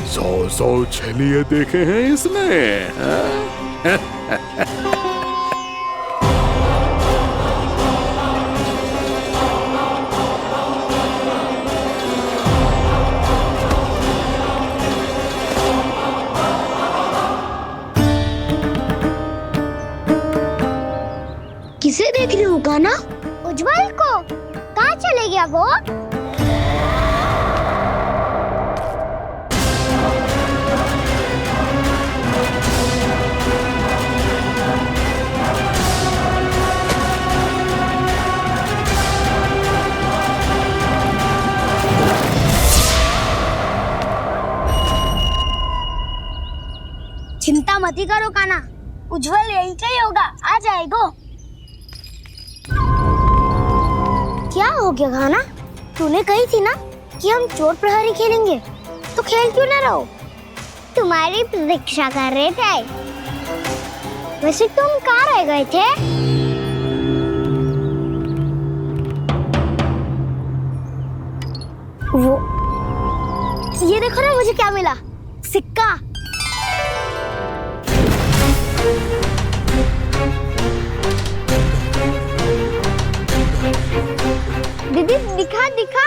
100 छलिए देखे हैं इसने, हाँ? किसे देख रही हूँ कान्हा? उज्जवल को। कहाँ चले गया वो? चिंता मत करो कान्हा, उज्जवल यहीं का ही होगा, आ जाएगा। क्या हो गया कान्हा? तूने कही थी ना कि हम चोर प्रहरी खेलेंगे, तो खेल क्यों ना रहो? तुम्हारी प्रतीक्षा कर रहे थे। वैसे तुम कहाँ रह गए थे? वो ये देखो ना, मुझे क्या मिला, सिक्का। दीदी दिखा दिखा।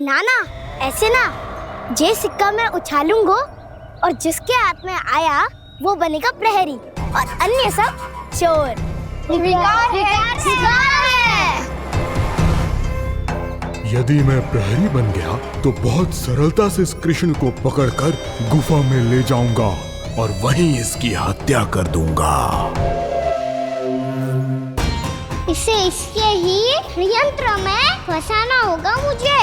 ना ना, ऐसे ना, जे सिक्का मैं उछालूंगा और जिसके हाथ में आया वो बनेगा प्रहरी और अन्य सब चोर। स्वीकार है। यदि मैं प्रहरी बन गया तो बहुत सरलता से इस कृष्ण को पकड़कर गुफा में ले जाऊंगा और वहीं इसकी हत्या कर दूंगा। इसे इसके ही यंत्र में फंसाना होगा मुझे।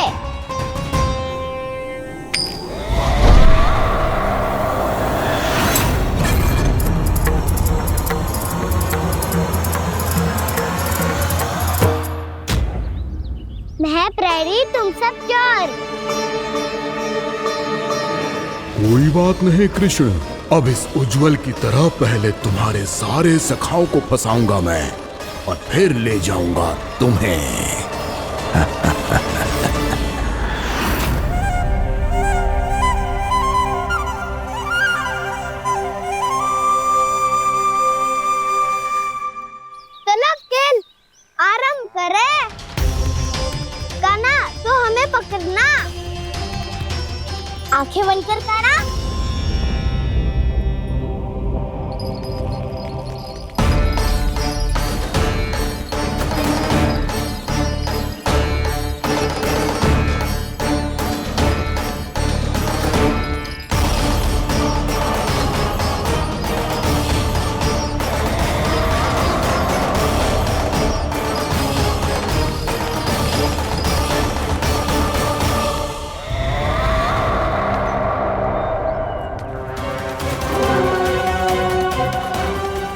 मैं प्रहरी, तुम सब चोर। कोई बात नहीं कृष्ण, अब इस उज्जवल की तरह पहले तुम्हारे सारे सखाओं को फंसाऊंगा मैं और फिर ले जाऊंगा तुम्हें। चलो खेल आरंभ करें। कान्हा, तो हमें पकड़ना। आंखें बंद कर कान्हा।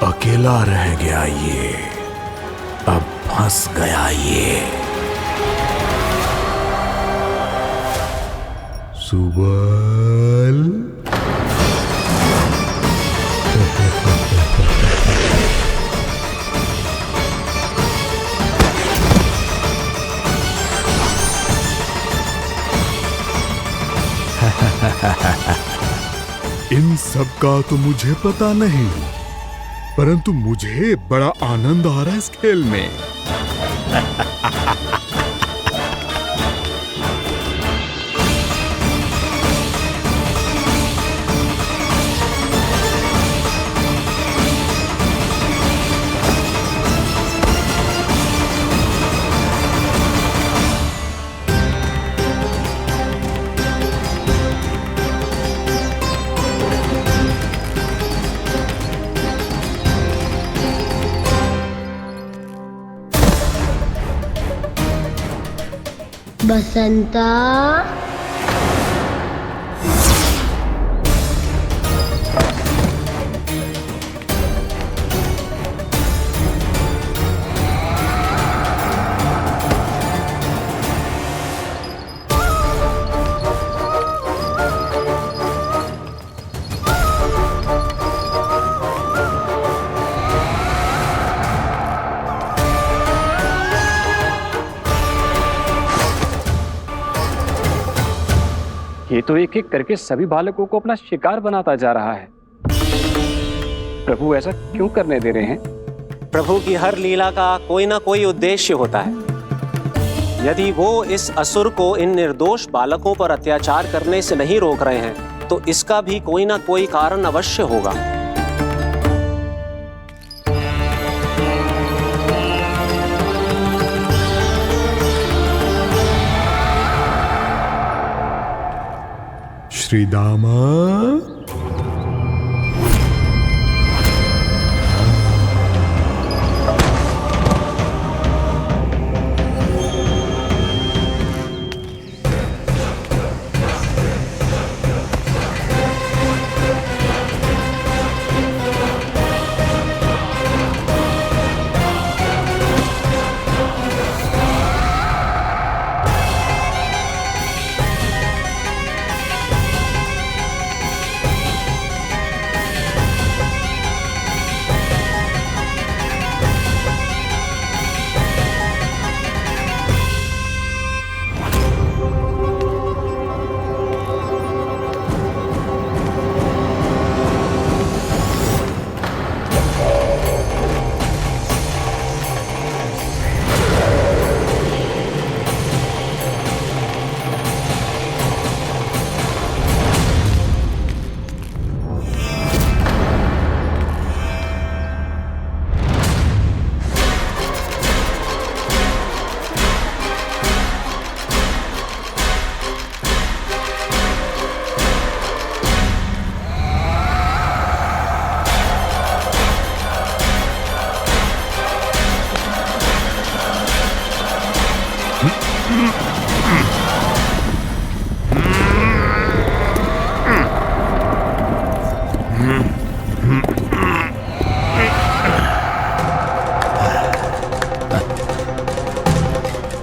अकेला रह गया ये, अब फंस गया ये। सुबल इन सब का तो मुझे पता नहीं, परंतु मुझे बड़ा आनंद आ रहा है इस खेल में। बसंता, ये तो एक एक करके सभी बालकों को अपना शिकार बनाता जा रहा है। प्रभु ऐसा क्यों करने दे रहे हैं? प्रभु की हर लीला का कोई ना कोई उद्देश्य होता है। यदि वो इस असुर को इन निर्दोष बालकों पर अत्याचार करने से नहीं रोक रहे हैं तो इसका भी कोई ना कोई कारण अवश्य होगा। श्री दामा,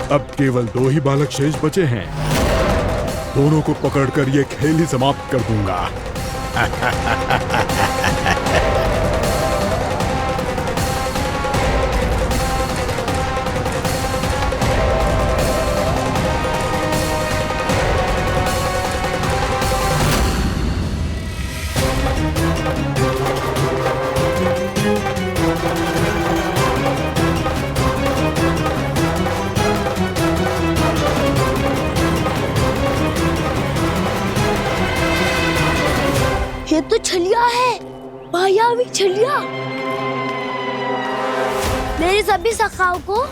अब केवल 2 ही बालक शेष बचे हैं। दोनों को पकड़कर ये खेल ही समाप्त कर दूंगा। ये तो छलिया है, मायावी छलिया। मेरे सभी सखाओं को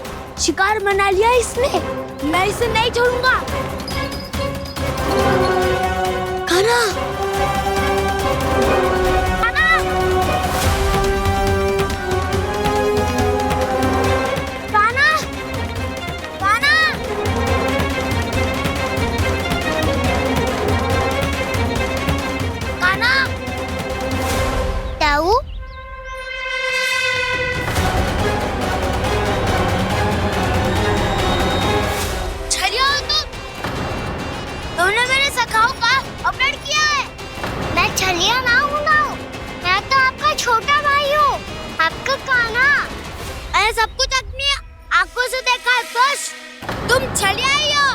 शिकार बना लिया इसने। मैं इसे नहीं छोड़ूंगा। कान्हा, कान्हा, कान्हा, कान्हा। कान्हा, ताऊ, छलिया हो तुम। तुमने मेरे सखाओं का अपहरण किया है। मैं छलिया ना हूँ ना, मैं तो आपका छोटा भाई हूँ, आपका कान्हा। मैंने सब कुछ अपनी आंखों से देखा है। बस तुम छलिया ही हो।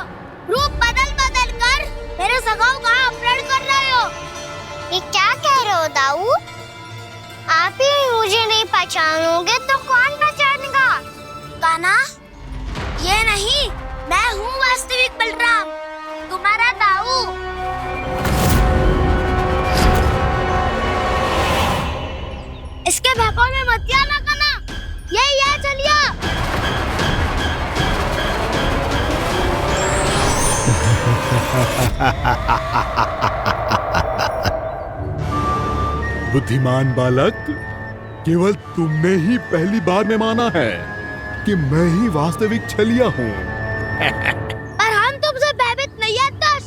रूप बदल बदल कर मेरे सखाओं का अपहरण कर रहे हो। ये क्या कह रहे हो दाऊ? आप ही मुझे नहीं पहचानोगे तो कौन पहचानेगा? कान्हा, ये नहीं, मैं हूँ वास्तविक बलराम, तुम्हारा दाऊ। इसके भौकाल में मत आना कान्हा। ये चलिए। बुद्धिमान बालक, केवल तुमने ही पहली बार में माना है कि मैं ही वास्तविक छलिया हूँ। पर हम तुमसे भयभीत नहीं है दस।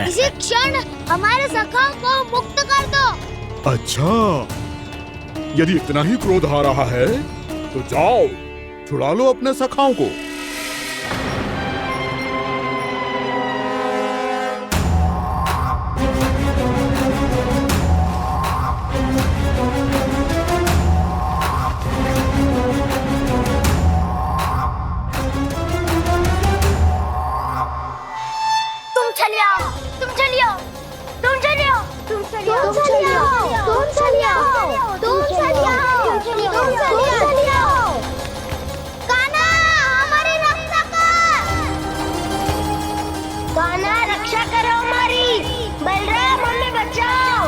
इसी क्षण हमारे सखाओं को मुक्त कर दो। अच्छा, यदि इतना ही क्रोध आ रहा है तो जाओ, छुड़ा लो अपने सखाओं को। तुम चलिए तुम चलिए तुम चलिए तुम चलिए तुम चलिए तुम चलिए तुम चलिए कान्हा हमारी रक्षा कर कान्हा रक्षा करो हमारी बलराम हमें बचाओ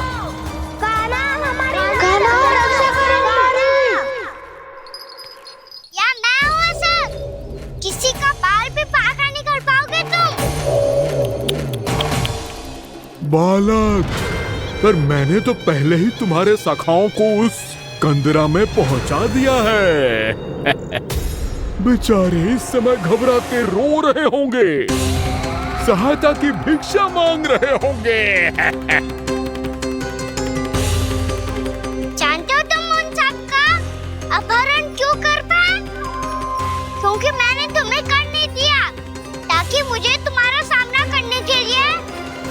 कान्हा हमारी रक्षा करो हमारी या मैं हूँ सर किसी का बाल भी पाका नहीं कर पाओगे तुम बालक, पर मैंने तो पहले ही तुम्हारे सखाओं को उस कंदरा में पहुंचा दिया है। बेचारे इस समय घबराते रो रहे होंगे, सहायता की भिक्षा मांग रहे होंगे। जानते हो तुम उन सबका अपहरण क्यों कर पाए? क्योंकि मैंने तुम्हें कर नहीं दिया ताकि मुझे तुम्हारा सामना करने के लिए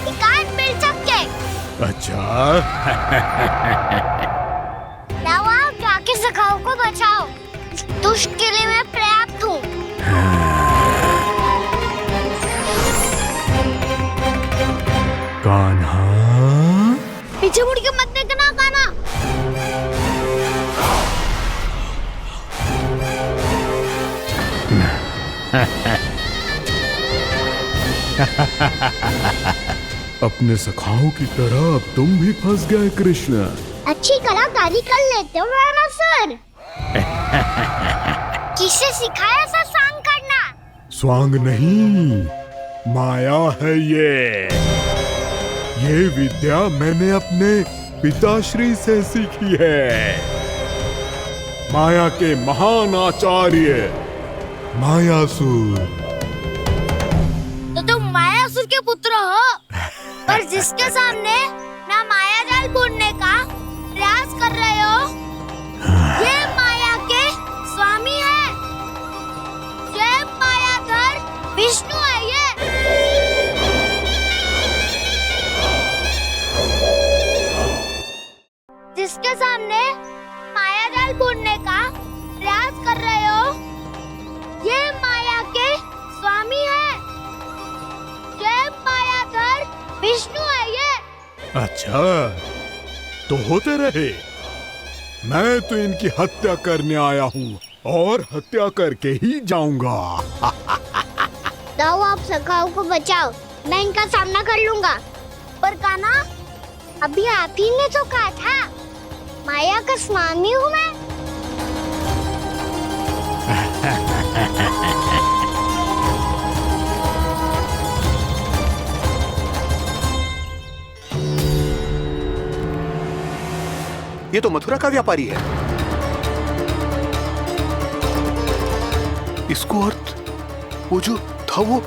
हिकायत मिल सके। अच्छा। जाओ जाके सखाओ को बचाओ। इस दुष्ट के लिए मैं पर्याप्त हूँ। कान्हा, पीछे मुड़ के मत देखना कान्हा। अपने सखाओं की तरह अब तुम भी फंस गए कृष्ण। अच्छी कलाकारी कर लेते हो रावणासुर। किससे सिखाया ऐसा स्वांग करना? स्वांग नहीं, माया है ये विद्या मैंने अपने पिताश्री से सीखी है। माया के महान आचार्य मायासुर। तो तुम मायासुर के पुत्र हो, पर जिसके सामने ना माया जाल बुनने का प्रयास कर रहे हो, ये माया के स्वामी है। ये मायाधर विष्णु है ये। जिसके सामने माया जाल बुनने का प्रयास कर रहे हो, ये माया के स्वामी है। ये मायाधर विष्णु है ये। अच्छा, तो होते रहे। मैं तो इनकी हत्या करने आया हूँ और हत्या करके ही जाऊंगा। जाओ आप सखाओं को बचाओ, मैं इनका सामना कर लूंगा। पर कान्हा, अभी आप ही ने तो कहा था माया का स्वामी हूँ मैं। ये तो मथुरा का व्यापारी है। इसको अर्थ वो जो था वो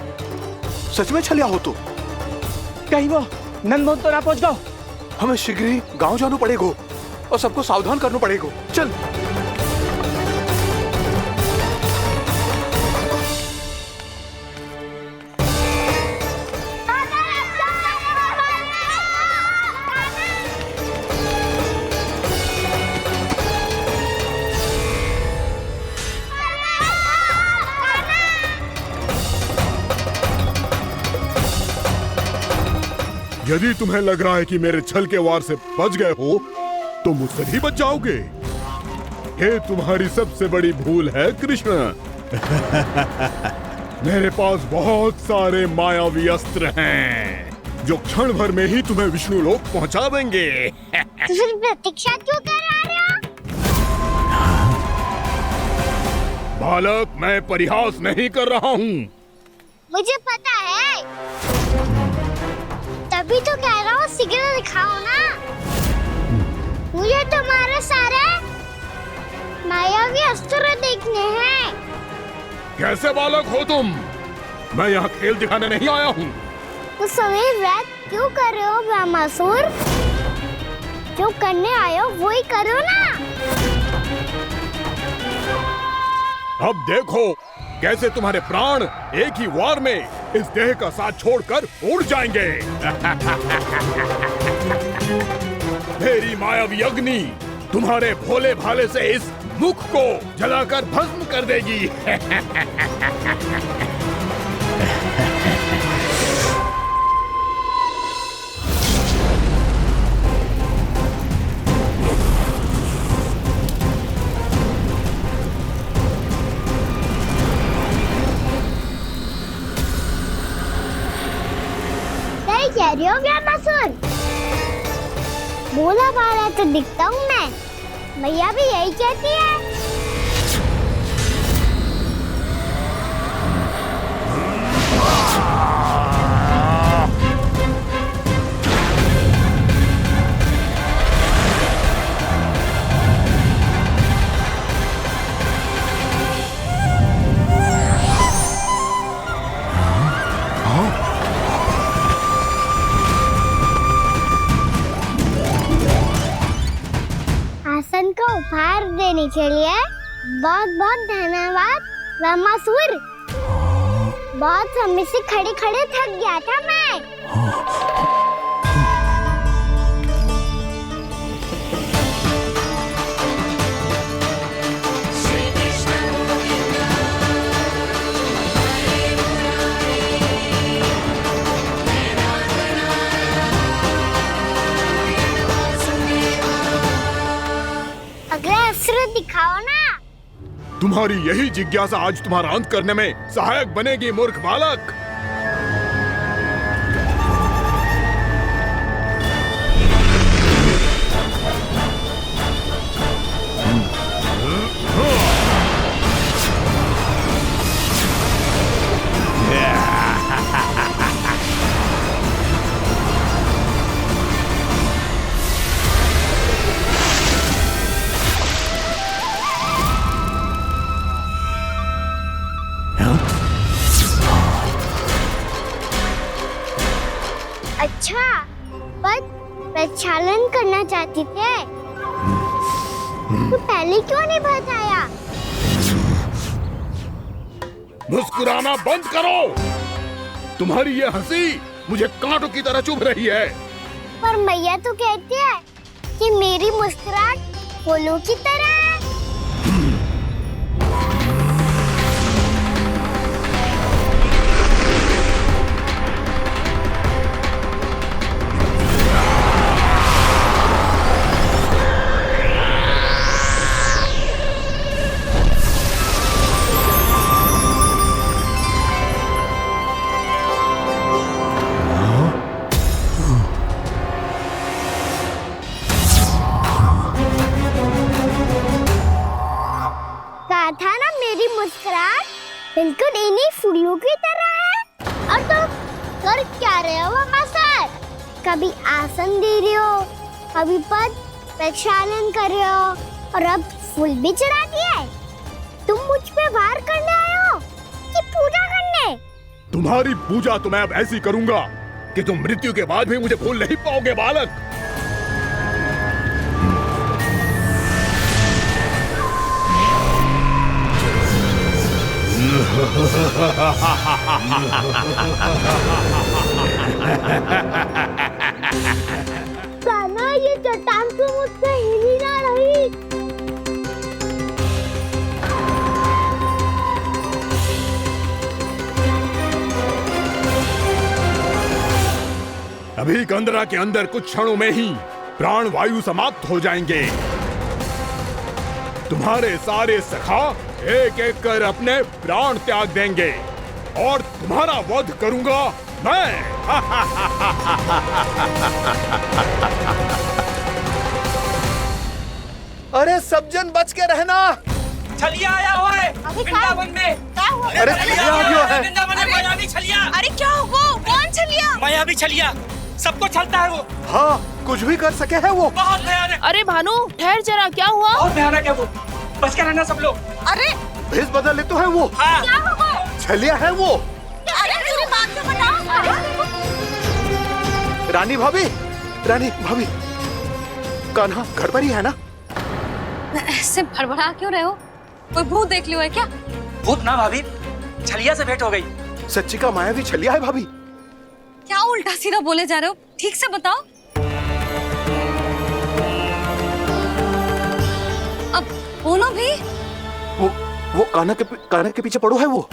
सच में छलिया हो तो कहीं वो नंदन तो ना पहुंच गओ। हमें शीघ्र ही गांव जाना पड़ेगा और सबको सावधान करना पड़ेगा। चल। यदि तुम्हें लग रहा है कि मेरे छल के वार से बच गए हो, तो मुझसे भी बच जाओगे। ये तुम्हारी सबसे बड़ी भूल है कृष्ण। मेरे पास बहुत सारे मायावी अस्त्र हैं, जो क्षण भर में ही तुम्हें विष्णु लोक पहुंचा देंगे। तो फिर प्रतीक्षा क्यों कर रहे हो? बालक, मैं परिहास नहीं कर रहा हूँ। मुझे पता है, तभी तो कह रहा हूँ शीघ्र दिखाओ ना। मुझे तुम्हारे सारे मायावी अस्त्र देखने हैं। कैसे बालक हो तुम? मैं यहाँ खेल दिखाने नहीं आया हूँ। तो समय व्यर्थ क्यों कर रहे हो ब्रह्मासुर? जो करने आए हो वही करो ना। अब देखो कैसे तुम्हारे प्राण एक ही वार में इस देह का साथ छोड़कर उड़ जाएंगे। मेरी मायावी अग्नि तुम्हारे भोले भाले से इस मुख को जलाकर भस्म कर देगी। सही कह रही हो व्यापासुर। बोला बाला तो दिखता हूँ मैं। मैया भी यही कहती है। आसन को उपहार देने के लिए बहुत बहुत धन्यवाद रामासुर। बहुत समय से खड़े खड़े थक गया था मैं। अगला अस्त्र दिखाओ ना। तुम्हारी यही जिज्ञासा आज तुम्हारा अंत करने में सहायक बनेगी मूर्ख बालक। अच्छा, पर प्रक्षालन करना चाहती थे तो पहले क्यों नहीं बताया? मुस्कुराना बंद करो। तुम्हारी ये हंसी मुझे कांटों की तरह चुभ रही है। पर मैया तो कहती है कि मेरी मुस्कुराहट फूलों की तरह है। था ना मेरी मुस्कुराहट बिल्कुल इन्हीं फूलों की तरह है। और तुम कर क्या रहे हो मास्टर? कभी आसन दे रहे हो, कभी पद प्रक्षालन कर रहे हो और अब फूल भी चढ़ा दिए। तुम मुझ पे वार करने आए हो कि पूजा करने? तुम्हारी पूजा तो मैं अब ऐसी करूंगा कि तुम मृत्यु के बाद भी मुझे भूल नहीं पाओगे बालक। कान्हा, ये चट्टान तो मुझसे हिल ही ना रही। अभी कंदरा के अंदर कुछ क्षणों में ही प्राण वायु समाप्त हो जाएंगे। तुम्हारे सारे सखा एक एक कर अपने प्राण त्याग देंगे और तुम्हारा वध करूंगा मैं। अरे सब जन बच के रहना। छलिया आया हुआ है वृंदावन में। अरे छलिया आ गया है। वृंदावन में मायावी छलिया। अरे क्या हुआ? कौन छलिया? मायावी छलिया सबको छलता है वो। हाँ, कुछ भी कर सके है वो। बहुत भयानक। अरे भानु, ठहर जरा, क्या हुआ? बहुत भयानक है वो, बच के रहना सब लोग। अरे भेष बदल ले तो है वो। हाँ। क्या हुआ? छलिया है वो। अरे मेरी बात तो बताओ। रानी भाभी, रानी भाभी, कान्हा घर पर ही है ना? ऐसे भड़बड़ा क्यों रहे हो? कोई भूत देख लियो है क्या? भूत ना भाभी, छलिया से भेंट हो गई। सच्ची का मायावी छलिया है भाभी। क्या उल्टा सीधा बोले जा रहे हो? ठीक से बताओ। अब बोलो भी। वो कान्हा के पीछे पड़ो है वो।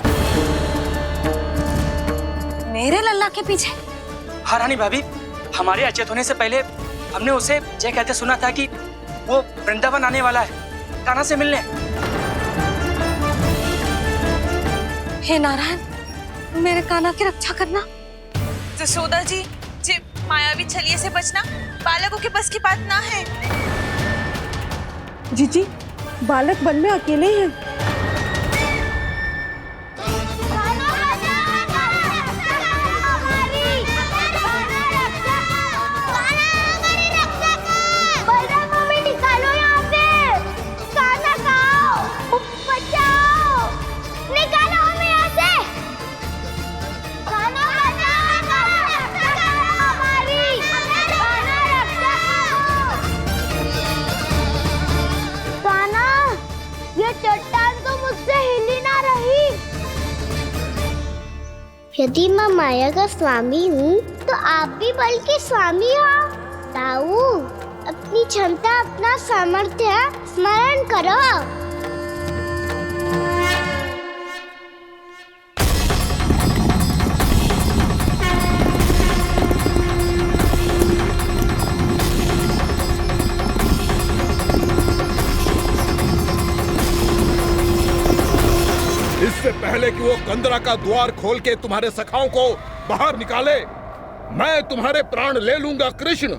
मेरे लल्ला के पीछे? हाँ रानी भाभी, हमारे अचेत होने से पहले हमने उसे ये कहते सुना था कि वो वृंदावन आने वाला है कान्हा से मिलने। हे नारायण, मेरे कान्हा की रक्षा करना। जसोदा जी मायावी छलिए से बचना बालकों के बस की बात ना है। जीजी, बालक वन में अकेले हैं। चट्टान तो मुझसे हिली ना रही। यदि मैं माया का स्वामी हूँ तो आप भी बल के स्वामी हो। ताऊ, अपनी क्षमता, अपना सामर्थ्य स्मरण करो। इससे पहले कि वो कंदरा का द्वार खोल के तुम्हारे सखाओं को बाहर निकाले, मैं तुम्हारे प्राण ले लूंगा कृष्ण।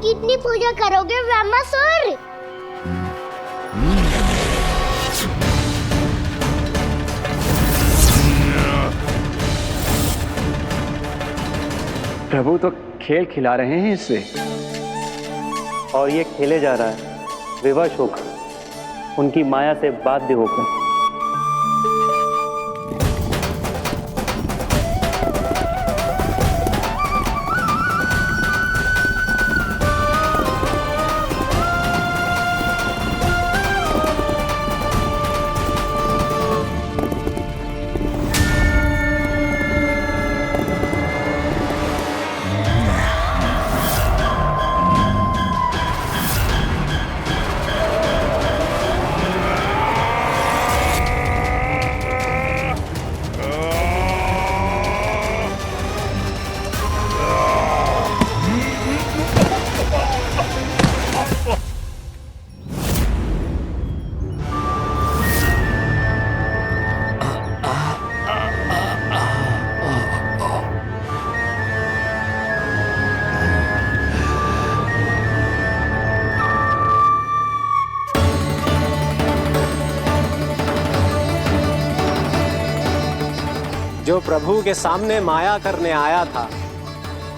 कितनी पूजा करोगे ब्रह्मासुर? प्रभु तो खेल खिला रहे हैं इससे, और ये खेले जा रहा है विवश होकर, उनकी माया से बाध्य होकर। जो प्रभु के सामने माया करने आया था,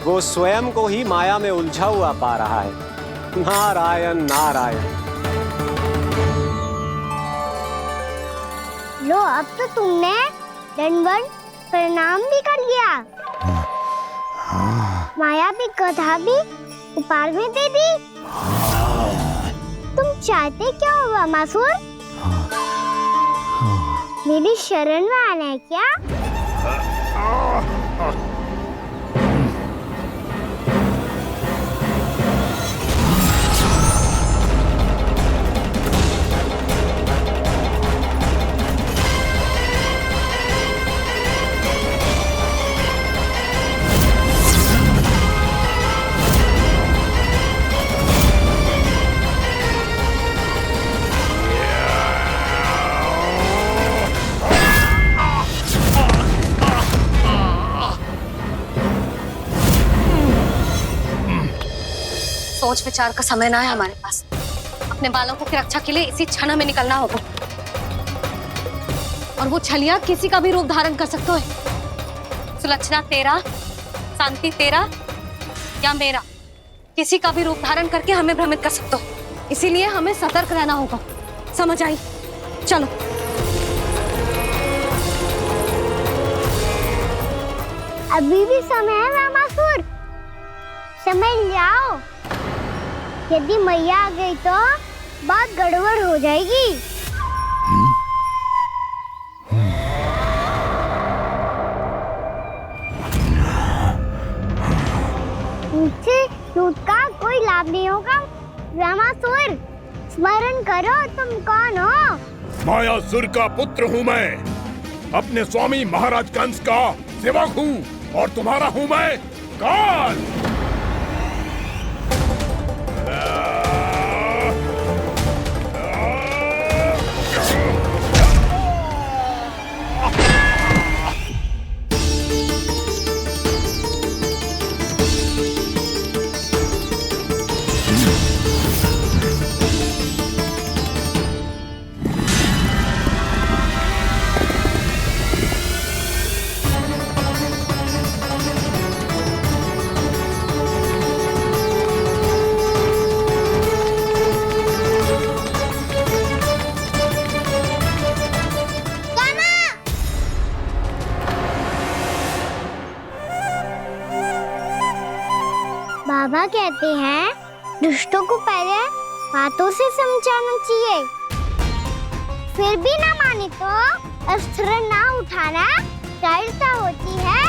वो स्वयं को ही माया में उलझा हुआ पा रहा है। नारायण नारायण। लो, अब तो तुमने दंडवत प्रणाम भी कर लिया। माया भी गधा भी उपहार में दे दी। तुम चाहते क्या हो ब्रह्मासुर? मेरी शरण में आना है क्या? सोच विचार का समय ना है हमारे पास। अपने बालकों की रक्षा के लिए इसी क्षण में निकलना होगा। और वो छलिया किसी का भी रूप धारण कर सकते है। सुलक्षणा तेरा, शांति तेरा या मेरा, किसी का भी रूप धारण करके हमें भ्रमित कर सकते हो। इसीलिए हमें सतर्क रहना होगा। समझ आई? चलो। अभी भी समय है रामासुर, समझ जाओ। यदि मैया आ गई तो बात गड़बड़ हो जाएगी। मुझसे झूठ का कोई लाभ नहीं होगा। रामासुर, स्मरण करो तुम कौन हो। मायासुर का पुत्र हूँ मैं, अपने स्वामी महाराज कंस का सेवक हूँ, और तुम्हारा हूँ मैं काल। बाबा कहते हैं दुष्टों को पहले बातों से समझाना चाहिए, फिर भी ना माने तो अस्त्र ना उठाना दृढ़ता होती है।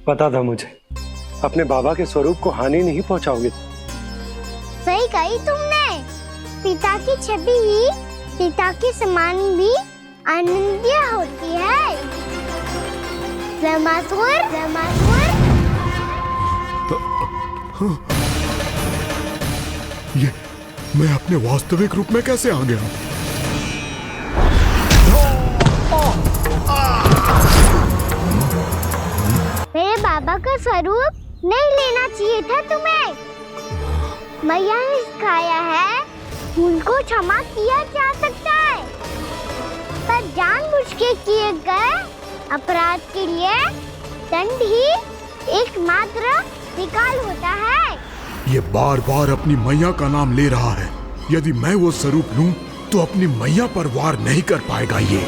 पता था मुझे, अपने बाबा के स्वरूप को हानि नहीं पहुंचाओगे। सही कही तुमने। पिता की छवि ही पिता के समान भी आनंदीय होती है। रामासुर, रामासुर। ये मैं अपने वास्तविक रूप में कैसे आ गया? मेरे बाबा का स्वरूप नहीं लेना चाहिए था तुम्हें। मैया ने सिखाया है भूल को क्षमा किया जा सकता है, पर जानबूझ के किए गए अपराध के लिए दंड ही एकमात्र विकल्प होता है। ये बार बार अपनी मैया का नाम ले रहा है। यदि मैं वो स्वरूप लूं तो अपनी मैया पर वार नहीं कर पाएगा ये।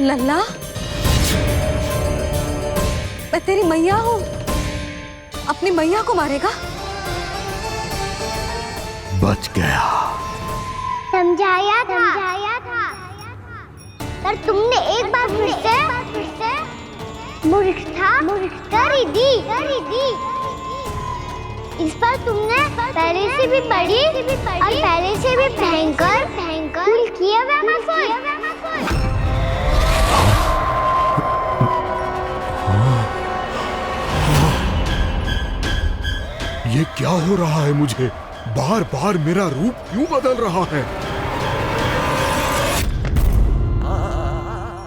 लल्ला, मैं तेरी मैया हूँ, अपनी मैया को मारेगा? बच गया। समझाया था, पर तुमने एक बार फिर से मूर्खता कर ही दी। इस पर तुमने पहले से भी बड़ी और पहले से भी भयंकर भूल किया रामासुर। ये क्या हो रहा है मुझे? बार बार मेरा रूप क्यों बदल रहा है?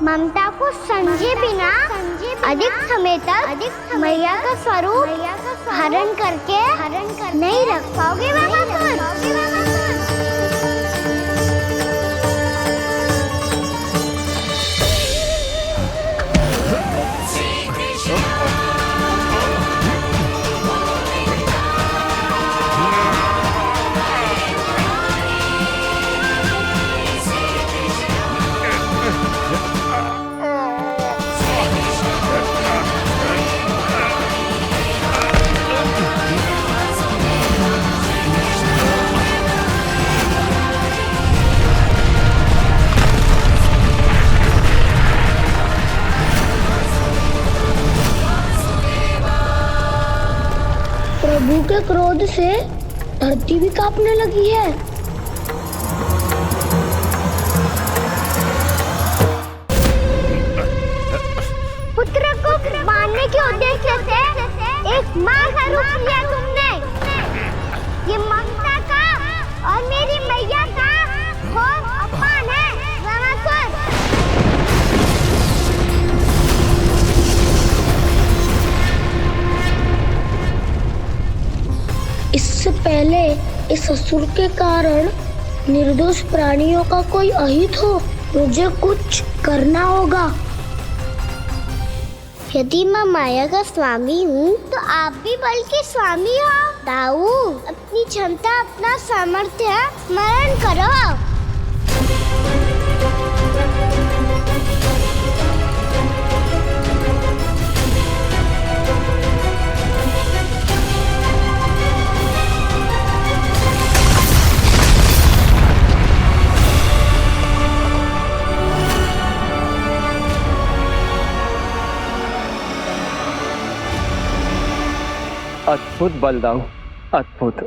ममता को समझे बिना अधिक समय तक मैया का स्वरूप हरण करके नहीं रख पाओगे रामासुर। के क्रोध से धरती भी कांपने लगी है। पुत्र को मारने के उद्देश्य से एक माँ का रूप लिया तुमने। ये ममता का और मेरी मैया का घोर अपमान है रावणासुर। इससे पहले इस असुर के कारण निर्दोष प्राणियों का कोई अहित हो, मुझे कुछ करना होगा। यदि मैं माया का स्वामी हूँ तो आप भी बल के स्वामी हो। दाऊ, अपनी क्षमता अपना सामर्थ्य स्मरण करो। अद्भुत बल दाऊ, अद्भुत।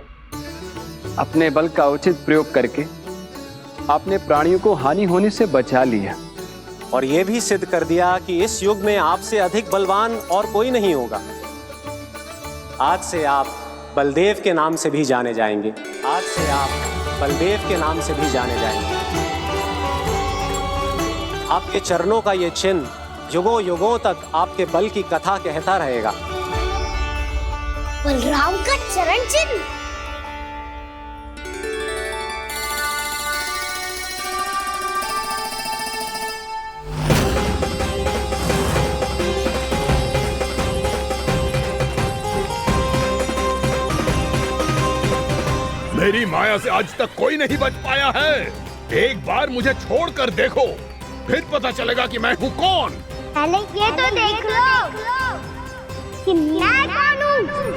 अपने बल का उचित प्रयोग करके आपने प्राणियों को हानि होने से बचा लिया और यह भी सिद्ध कर दिया कि इस युग में आपसे अधिक बलवान और कोई नहीं होगा। आज से आप बलदेव के नाम से भी जाने जाएंगे। आज से आप बलदेव के नाम से भी जाने जाएंगे। आपके चरणों का ये चिन्ह युगों युगों तक आपके बल की कथा कहता रहेगा। बलराम का चरण चिन्ह। मेरी माया से आज तक कोई नहीं बच पाया है। एक बार मुझे छोड़कर देखो, फिर पता चलेगा कि मैं हूँ कौन। पहले ये तो देख लो कि मैं कौन हूँ।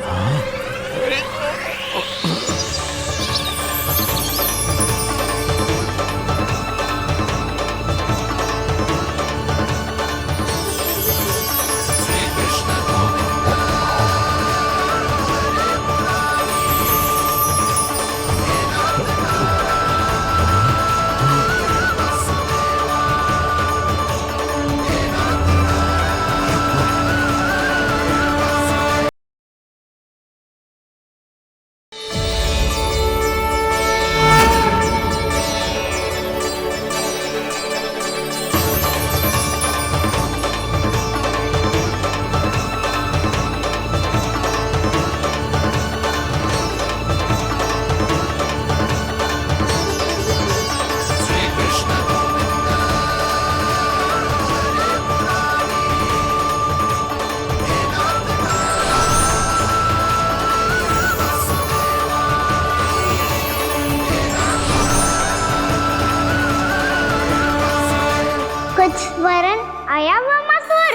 वरण आया हुआ मसूर।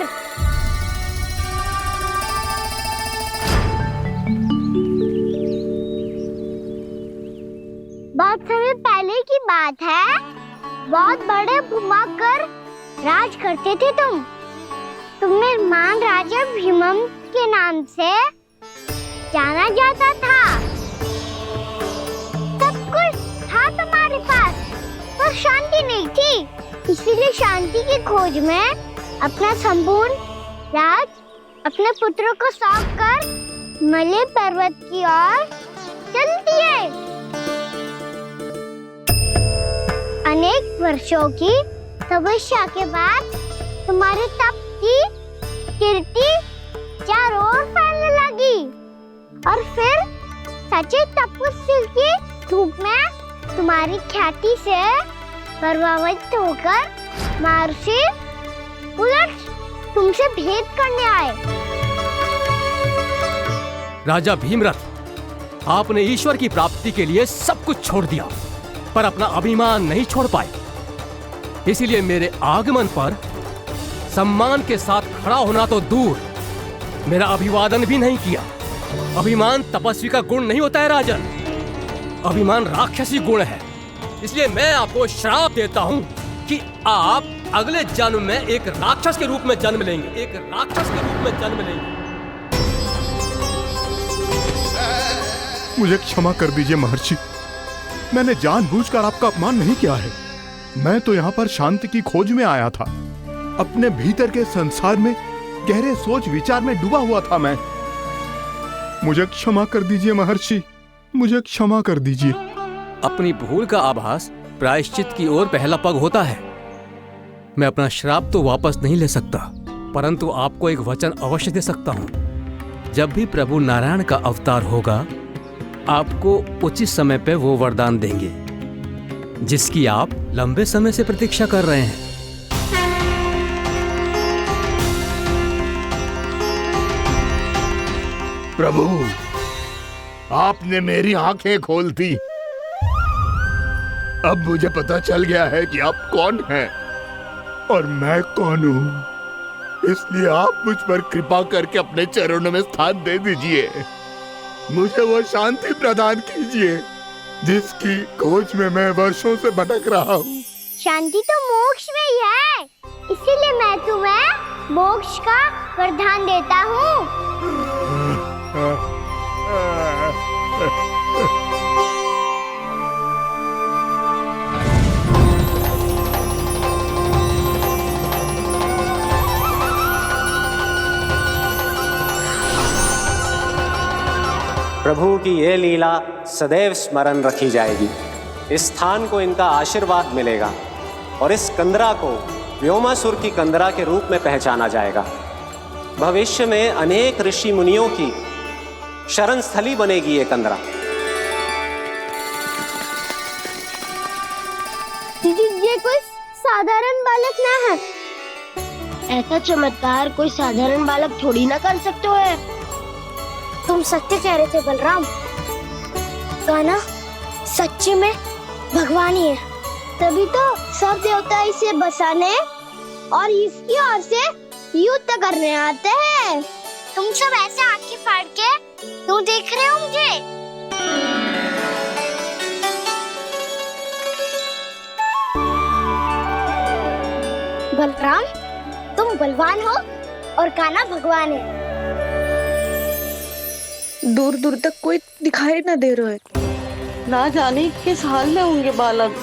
बहुत समय पहले की बात है। बहुत बड़े भूमाकर राज करते थे तुम। तुम्हें महान राजा भीमम के नाम से जाना जाता था। सब कुछ था तुम्हारे पास, पर शांति नहीं थी। इसीलिए शांति की खोज में अपना संपूर्ण राज अपने पुत्रों को सौंप कर हिमालय पर्वत की ओर चल दिए। अनेक वर्षों की तपस्या के बाद तुम्हारे तप की कीर्ति चारों ओर फैलने लगी और फिर सच्चे तपस्वी के रूप में तुम्हारी ख्याति से प्रभावित होकर महर्षि उलट तुमसे भेंट करने आए। राजा भीमरथ, आपने ईश्वर की प्राप्ति के लिए सब कुछ छोड़ दिया, पर अपना अभिमान नहीं छोड़ पाए। इसीलिए मेरे आगमन पर सम्मान के साथ खड़ा होना तो दूर, मेरा अभिवादन भी नहीं किया। अभिमान तपस्वी का गुण नहीं होता है राजन, अभिमान राक्षसी गुण है। इसलिए मैं आपको श्राप देता हूं कि आप अगले जन्म में एक राक्षस के रूप में जन्म लेंगे, एक राक्षस के रूप में जन्म लेंगे। मुझे क्षमा कर दीजिए महर्षि। मैंने जानबूझकर आपका अपमान नहीं किया है। मैं तो यहाँ पर शांति की खोज में आया था। अपने भीतर के संसार में गहरे सोच विचार में डूबा हुआ था मैं। मुझे क्षमा कर दीजिए महर्षि, मुझे क्षमा कर दीजिए। अपनी भूल का आभास प्रायश्चित की ओर पहला पग होता है। मैं अपना श्राप तो वापस नहीं ले सकता, परंतु आपको एक वचन अवश्य दे सकता हूं। जब भी प्रभु नारायण का अवतार होगा, आपको उचित समय पे वो वरदान देंगे जिसकी आप लंबे समय से प्रतीक्षा कर रहे हैं। प्रभु, आपने मेरी आंखें खोल दी। अब मुझे पता चल गया है कि आप कौन हैं और मैं कौन हूं। इसलिए आप मुझ पर कृपा करके अपने चरणों में स्थान दे दीजिए। मुझे वो शांति प्रदान कीजिए जिसकी खोज में मैं वर्षों से भटक रहा हूँ। शांति तो मोक्ष में ही है, इसीलिए मैं तुम्हें मोक्ष का वरदान देता हूँ। प्रभु की ये लीला सदैव स्मरण रखी जाएगी। इस स्थान को इनका आशीर्वाद मिलेगा और इस कंदरा को व्योमासुर की कंदरा के रूप में पहचाना जाएगा। भविष्य में अनेक ऋषि मुनियों की शरण स्थली बनेगी ये कंदरा। दीदी, ये कोई साधारण बालक ना है। ऐसा चमत्कार कोई साधारण बालक थोड़ी ना कर सकते है। तुम सत्य कह रहे थे बलराम। गाना सच्ची में भगवान ही है, तभी तो सब देवता इसे बसाने और इसकी ओर से युद्ध करने आते हैं। तुम सब ऐसे आंखें फाड़ के क्यों देख रहे हो मुझे? बलराम, तुम बलवान हो और कान्हा भगवान है। दूर दूर तक कोई दिखाई न दे रहा है। ना जाने किस हाल में होंगे बालक।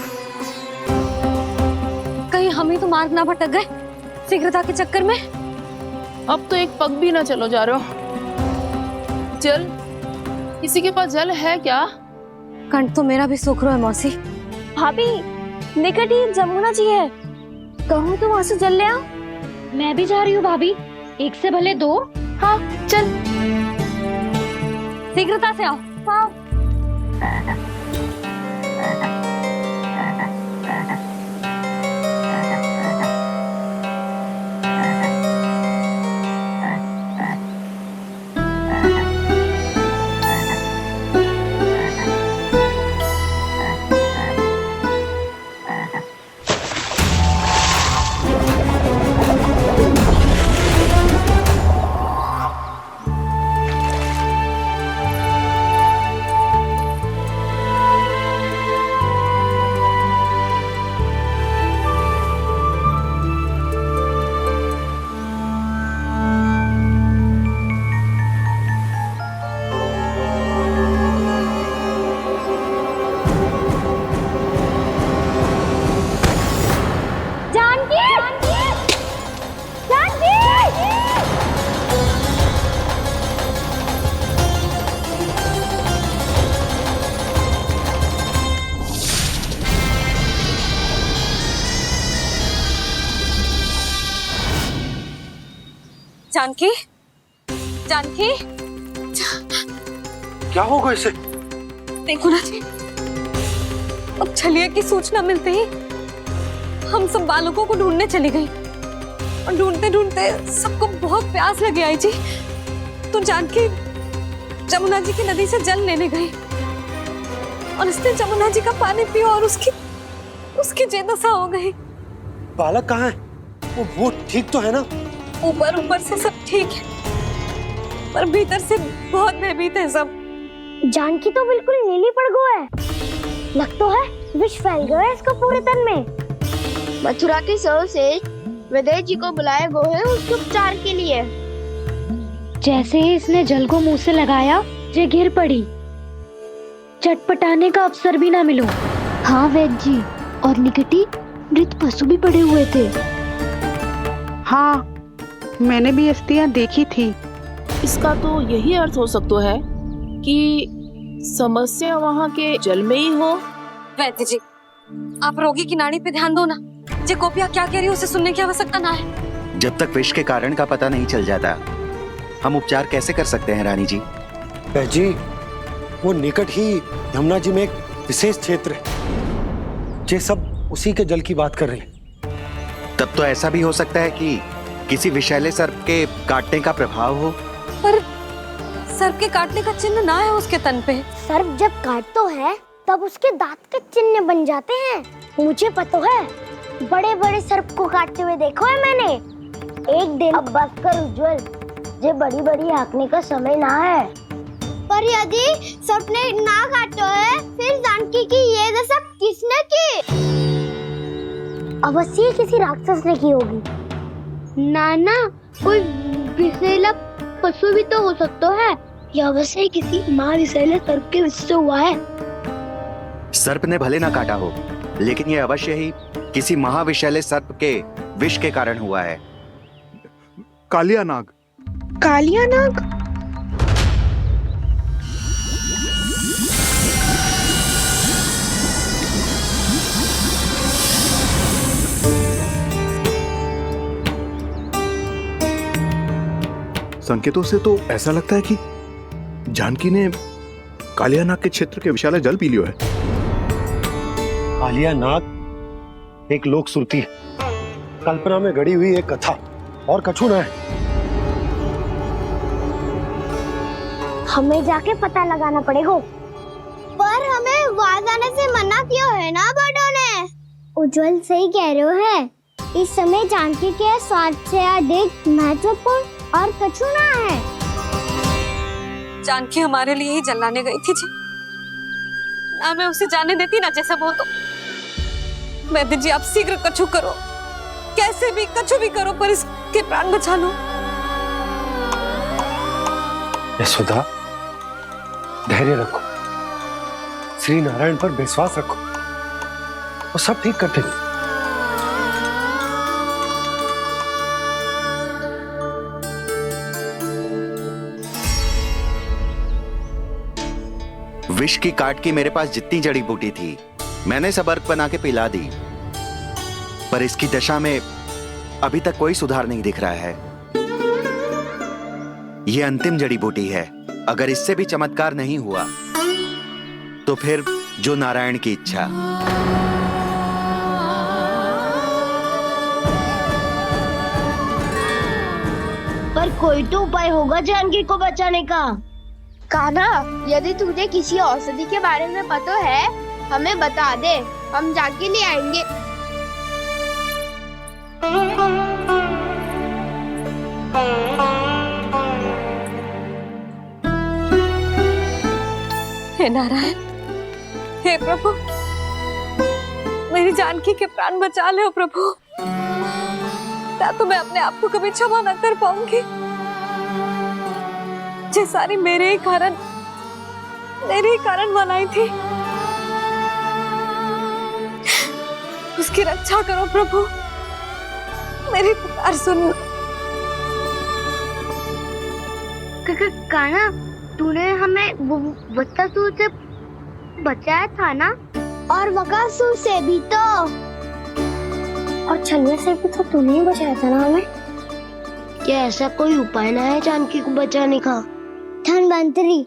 कहीं हम ही तो मार्ग ना भटक गए शीघ्रता के चक्कर में। अब तो एक पग भी ना चलो जा रहे हो। जल, किसी के पास जल है क्या? कंठ तो मेरा भी सूख रहा है मौसी। भाभी, निकट ही जमुना जी है, कहूँ तो वहाँ से जल ले आओ। मैं भी जा रही हूँ भाभी, एक से भले दो। हाँ चल, शीघ्रता से आओ। हाँ। जानकी, जानकी, क्या होगा इसे? देखो ना जी, अब छलिया की सूचना मिलते ही हम सब बालकों को ढूंढने चली गई और ढूंढते ढूंढते सबको बहुत प्यास लगी आई जी। तो जानकी जमुना जी की नदी से जल लेने गई और उसने जमुना जी का पानी पिया और उसकी जेदशा हो गई। बालक कहाँ है? वो ठीक तो है ना? ऊपर से सब ठीक है, पर भीतर से बहुत भयभीत है सब। जानकी तो बिल्कुल नीली पड़ गई है। लग तो है विष फैल गया है इसको पूरे तन में। मथुरा के सौ से विदेह जी को बुलाए गए हैं उसके उपचार के लिए। जैसे ही इसने जल को मुंह से लगाया, ये गिर पड़ी चटपटाने का अवसर भी ना मिलो। हाँ वैद्य जी, और निकटी मृत पशु भी पड़े हुए थे। हाँ, मैंने भी अस्थियां देखी थी। इसका तो यही अर्थ हो सकता है कि समस्या वहाँ के जल में ही हो। वैद्य जी, आप रोगी की नाड़ी पे ध्यान दो ना। जे गोपिया क्या कह रही है उसे सुनने की आवश्यकता ना है। जब तक विष के कारण का पता नहीं चल जाता, हम उपचार कैसे कर सकते हैं रानी जी? जी, वो निकट ही यमुना जी में एक विशेष क्षेत्र है। ये सब उसी के जल की बात कर रही हैं। तब तो ऐसा भी हो सकता है कि किसी विषैले सर्प के काटने का प्रभाव हो। पर सर्प के काटने का चिन्ह ना है उसके तन पे। सर्प जब काटता है तब उसके दांत के चिन्ह बन जाते हैं। मुझे पता है, बड़े बड़े सर्प को काटते हुए देखो है मैंने। एक दिन अब बस कर उज्जवल, ये बड़ी बड़ी हाँकने का समय ना है। पर यदि सर्प ने ना काटो है, फिर जानकी की ये दशा किसने की? अवश्य किसी राक्षस ने की होगी। नाना, कोई विषैला पशु भी तो हो सकता है। यह अवश्य किसी महाविषैले सर्प के विष से हुआ है। सर्प ने भले ना काटा हो, लेकिन यह अवश्य ही किसी महाविषैले सर्प के विष के कारण हुआ है। कालिया नाग। कालिया नाग? संकेतों से तो ऐसा लगता है कि जानकी ने कालिया नाग के क्षेत्र के विशाल जल पी लियो है। कालिया नाग एक लोक श्रुति है, कल्पना में गढ़ी हुई एक कथा, और कछु न है। हमें जाके पता लगाना पड़ेगा। पर हमें वहां जाने से मना किया है ना बड़ों ने। उज्जवल सही कह रहे हो है। इस समय जानकी के स्वास्थ्य से अधिक महत्वपूर्ण और कछु ना है। जानकी हमारे लिए ही जलाने गई थी जी। ना मैं उसे जाने देती ना जैसा वो तो। वैद्य जी, आप शीघ्र कछु करो, कैसे भी कछु भी करो, पर इसके प्राण बचा लो। यशोदा, धैर्य रखो, श्री नारायण पर विश्वास रखो, वो सब ठीक कर देंगे। विष की काट की मेरे पास जितनी जड़ी बूटी थी, मैंने सब अर्क बना के पिला दी, पर इसकी दशा में अभी तक कोई सुधार नहीं दिख रहा है। यह अंतिम जड़ी बूटी है। अगर इससे भी चमत्कार नहीं हुआ तो फिर जो नारायण की इच्छा। पर कोई तो उपाय होगा जानकी को बचाने का। कान्हा, यदि तुझे किसी औषधि के बारे में पता है, हमें बता दे, हम जाके ले आएंगे। हे नारायण, हे प्रभु, मेरी जानकी के प्राण बचा ले प्रभु। या तो मैं अपने आप को कभी क्षमा न कर पाऊंगी। ये सारी मेरे ही कारण बनाई थी। उसकी रक्षा करो प्रभु, मेरी पुकार सुनो। कान्हा, तूने हमें वत्सासुर से बचाया था ना? और बकासुर से भी तो। और छलवे से भी तो तूने ही बचाया था ना हमें? क्या ऐसा कोई उपाय ना है जानकी को बचाने का? धन्वंतरी,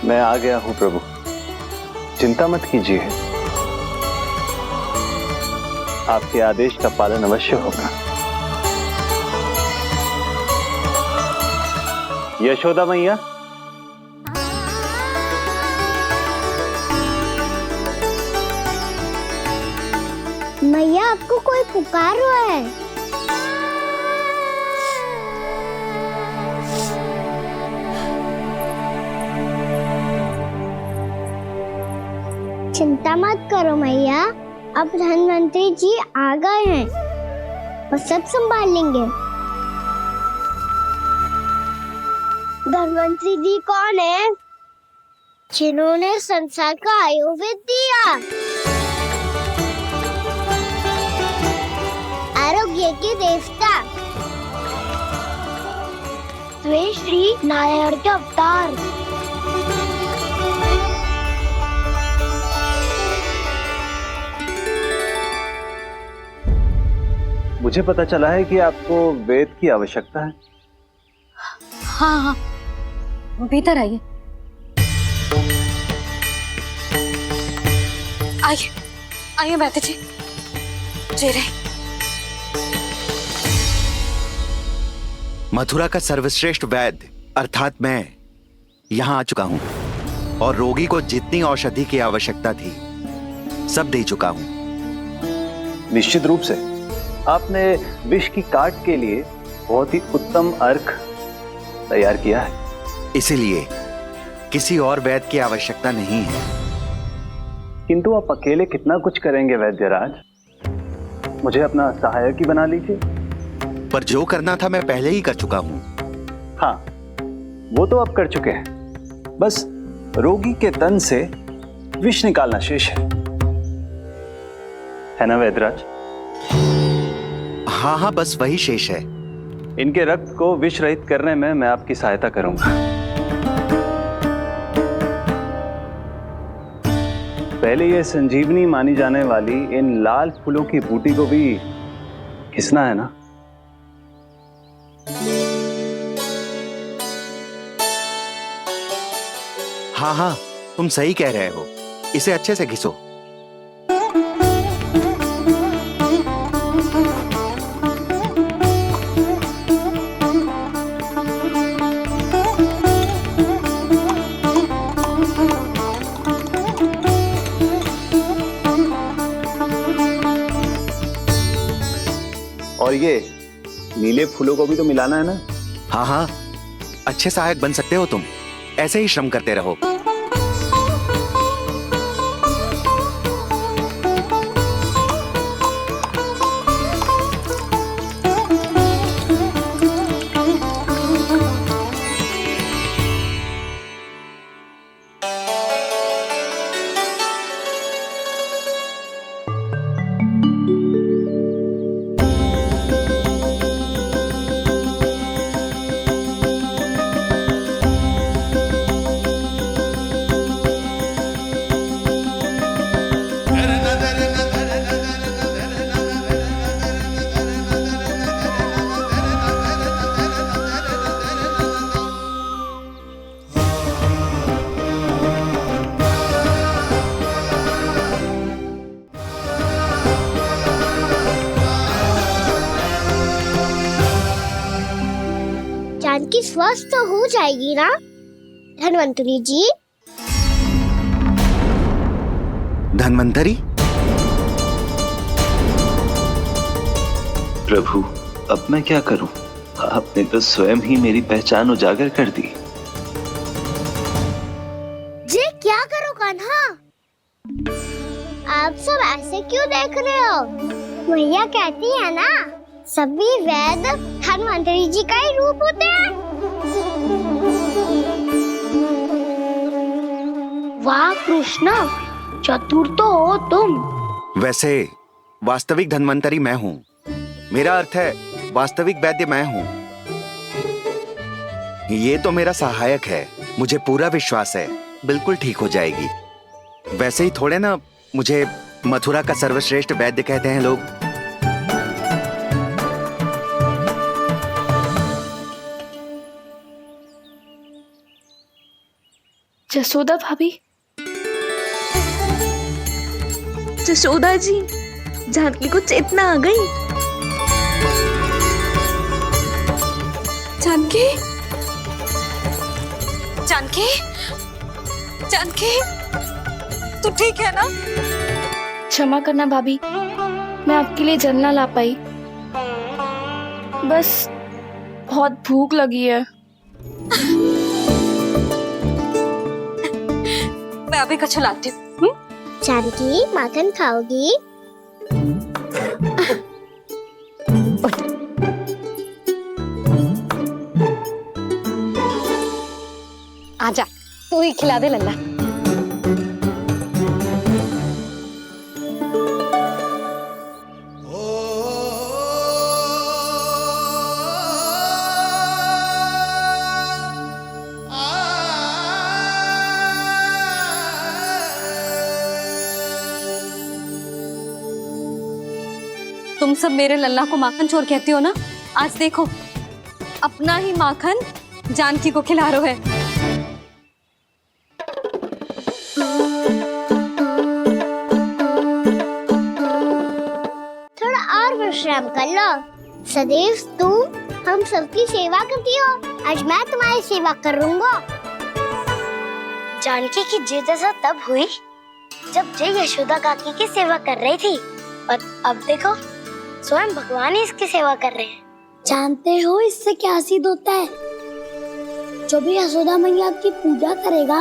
मैं आ गया हूं प्रभु, चिंता मत कीजिए, आपके आदेश का पालन अवश्य होगा। यशोदा मैया, मैया, आपको कोई पुकार रहा है। चिंता मत करो मैया, अब धन्वंतरी जी आ गए हैं और सब संभाल लेंगे। धन्वंतरी जी कौन है? जिन्होंने संसार का आयुर्वेद दिया, आरोग्य के देवता, वे श्री नारायण के अवतार। मुझे पता चला है कि आपको वेद की आवश्यकता है। हाँ हाँ, भीतर आइए। आइए आइए बैठे जी। जी रहे। मथुरा का सर्वश्रेष्ठ वैद्य अर्थात मैं यहाँ आ चुका हूँ और रोगी को जितनी औषधि की आवश्यकता थी सब दे चुका हूँ। निश्चित रूप से आपने विष की काट के लिए बहुत ही उत्तम अर्क तैयार किया है। इसीलिए किसी और वैद्य की आवश्यकता नहीं है। किंतु आप अकेले कितना कुछ करेंगे वैद्यराज? मुझे अपना सहायक ही बना लीजिए। पर जो करना था मैं पहले ही कर चुका हूँ। हाँ, वो तो आप कर चुके हैं। बस रोगी के तन से विष निकालना शेष है ना वैद्यराज? हाँ हाँ, बस वही शेष है। इनके रक्त को विष रहित करने में मैं आपकी सहायता करूंगा। पहले ये संजीवनी मानी जाने वाली इन लाल फूलों की बूटी को भी घिसना है ना? हाँ हाँ, तुम सही कह रहे हो। इसे अच्छे से घिसो। और ये नीले फूलों को भी तो मिलाना है ना? हाँ हाँ, अच्छे सहायक बन सकते हो तुम। ऐसे ही श्रम करते रहो। जानकी स्वस्थ तो हो जाएगी ना धन्वंतरी जी? धन्वंतरी? प्रभु, अब मैं क्या करूं? आपने तो स्वयं ही मेरी पहचान उजागर कर दी। जी क्या करो कान्हा? आप सब ऐसे क्यों देख रहे हो? भैया कहती है ना, सभी वैद्य धन्वंतरी जी का ही रूप होते हैं। वाह कृष्णा, चतुर तो हो तुम। वैसे वास्तविक धन्वंतरी मैं हूँ। मेरा अर्थ है वास्तविक वैद्य मैं हूँ। ये तो मेरा सहायक है। मुझे पूरा विश्वास है बिल्कुल ठीक हो जाएगी। वैसे ही थोड़े ना मुझे मथुरा का सर्वश्रेष्ठ वैद्य कहते हैं लोग। जसोदा भाभी, जसोदा जी, जानकी को चेतना आ गई। जानकी, जानकी, जानकी, तू ठीक है ना? क्षमा करना भाभी, मैं आपके लिए जल ना ला पाई। बस बहुत भूख लगी है। मैं अभी कछु लाती हूँ। जानकी माखन खाओगी? तू ही खिला दे लल्ला। तुम सब मेरे लल्ला को माखन चोर कहती हो ना, आज देखो अपना ही माखन जानकी को खिला रहे है। थोड़ा और विश्राम कर लो। सदैव तुम हम सबकी सेवा करती हो, आज मैं तुम्हारी सेवा करूंगा। जानकी की जिज्ञासा तब हुई जब जय यशोदा काकी की सेवा कर रही थी, और अब देखो स्वयं भगवान ही इसकी सेवा कर रहे हैं। जानते हो इससे क्या सिद्ध होता है? जो भी यशोदा मैया की पूजा करेगा,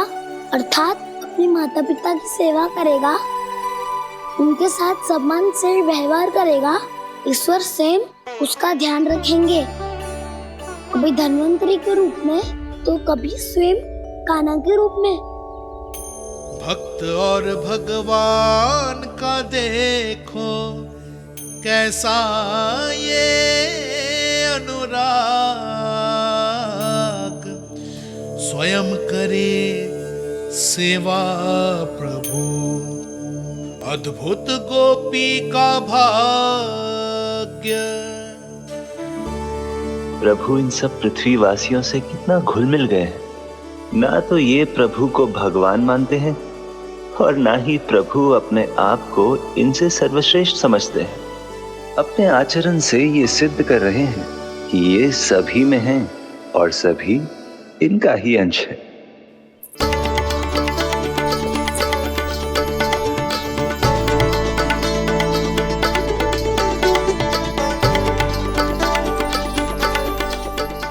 अर्थात अपने माता पिता की सेवा करेगा, उनके साथ सम्मान से व्यवहार करेगा, ईश्वर स्वयं उसका ध्यान रखेंगे। कभी धन्वंतरी के रूप में तो कभी स्वयं कान्हा के रूप में। भक्त और भगवान का देखो कैसा ये अनुराग, स्वयं करे सेवा प्रभु, अद्भुत गोपी का भाग्य। प्रभु इन सब पृथ्वीवासियों से कितना घुल मिल गए हैं। ना तो ये प्रभु को भगवान मानते हैं और ना ही प्रभु अपने आप को इनसे सर्वश्रेष्ठ समझते हैं। अपने आचरण से ये सिद्ध कर रहे हैं कि ये सभी में हैं और सभी इनका ही अंश है।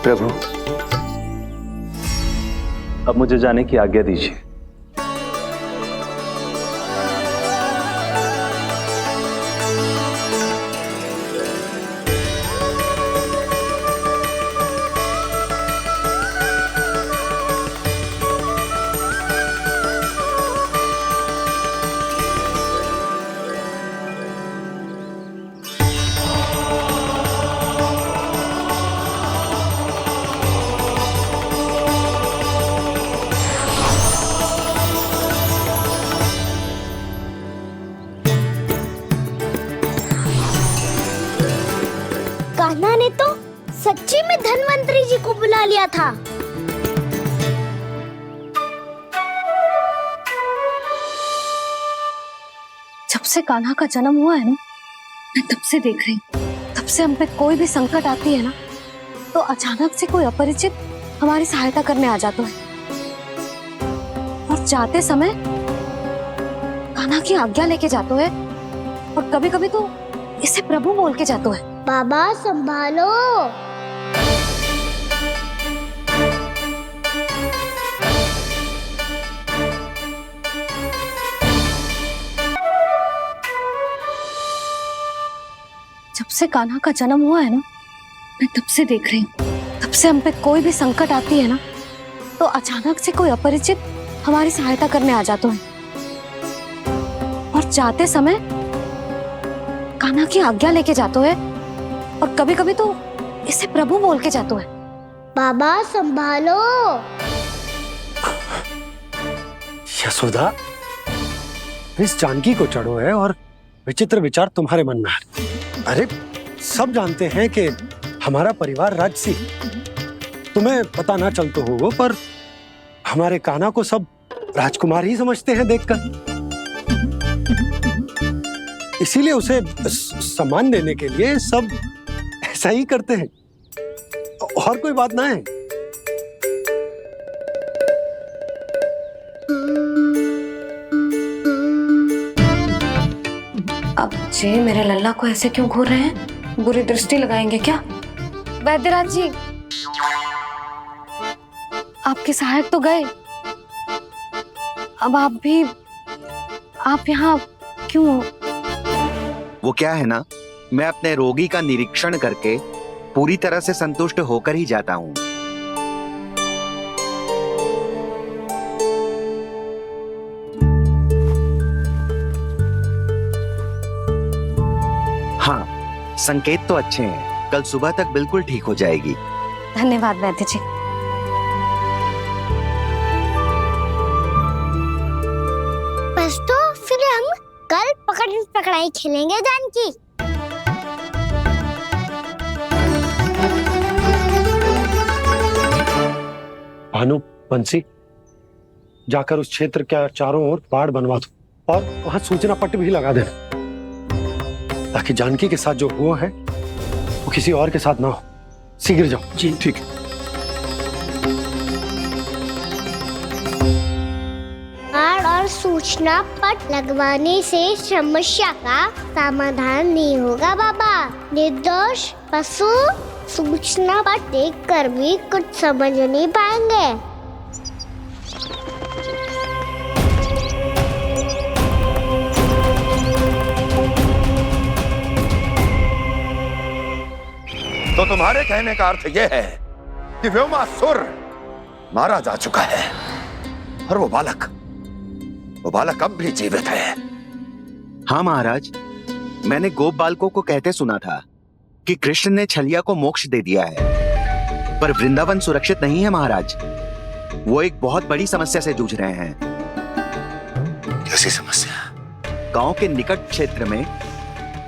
प्रभु, अब मुझे जाने की आज्ञा दीजिए। कान्हा ने तो सच्ची में धन्वंतरी जी को बुला लिया था। जब से कान्हा का जन्म हुआ है ना, मैं तब से देख रही हूँ, तब से हम पे कोई भी संकट आती है ना, तो अचानक से कोई अपरिचित हमारी सहायता करने आ जाता है, और जाते समय कान्हा की आज्ञा लेके जाते है, और कभी कभी तो इसे प्रभु बोल के जाते है। बाबा संभालो। जब से कान्हा का जन्म हुआ है ना, मैं तब से देख रही हूँ, तब से हम पे कोई भी संकट आती है ना, तो अचानक से कोई अपरिचित हमारी सहायता करने आ जाते हैं, और जाते समय कान्हा की आज्ञा लेके जाते हैं, और कभी कभी तो इसे प्रभु बोल के जाते हैं। बाबा संभालो। यशोदा, इस जानकी को चढ़ो है और विचित्र विचार तुम्हारे मन में है। अरे सब जानते हैं कि हमारा परिवार राजसी, तुम्हें पता ना चलते हो वो, पर हमारे कान्हा को सब राजकुमार ही समझते हैं देखकर। इसीलिए उसे सम्मान देने के लिए सब ऐसा ही करते हैं, और कोई बात ना है। अब जे मेरे लल्ला को ऐसे क्यों घूर रहे हैं? बुरी दृष्टि लगाएंगे क्या? वैद्यराज जी, आपके सहायक तो गए, अब आप यहाँ क्यों हो? वो क्या है ना, मैं अपने रोगी का निरीक्षण करके पूरी तरह से संतुष्ट होकर ही जाता हूँ। हाँ, संकेत तो अच्छे हैं। कल सुबह तक बिल्कुल ठीक हो जाएगी। धन्यवाद वैद्य जी। बस तो फिर हम कल पकड़ पकड़ाई खेलेंगे जानकी। भानु, बंसी, जाकर उस क्षेत्र के चारों ओर बाड़ बनवा दो और वहां सूचना पट्ट भी लगा देना, ताकि जानकी के साथ जो हुआ है वो किसी और के साथ ना हो। शीघ्र जाओ। जी ठीक है। बाड़ और सूचना पट लगवाने से समस्या का समाधान नहीं होगा बाबा। निर्दोष पशु सूचना पट देखकर भी कुछ समझ नहीं पाएंगे। तो तुम्हारे कहने का अर्थ यह है कि व्योमासुर मारा जा चुका है और वो बालक अब भी जीवित है। हाँ महाराज, मैंने गोप बालकों को कहते सुना था कि कृष्ण ने छलिया को मोक्ष दे दिया है, पर वृंदावन सुरक्षित नहीं है महाराज। वो एक बहुत बड़ी समस्या से जूझ रहे हैं। कैसी समस्या? गांव के निकट क्षेत्र में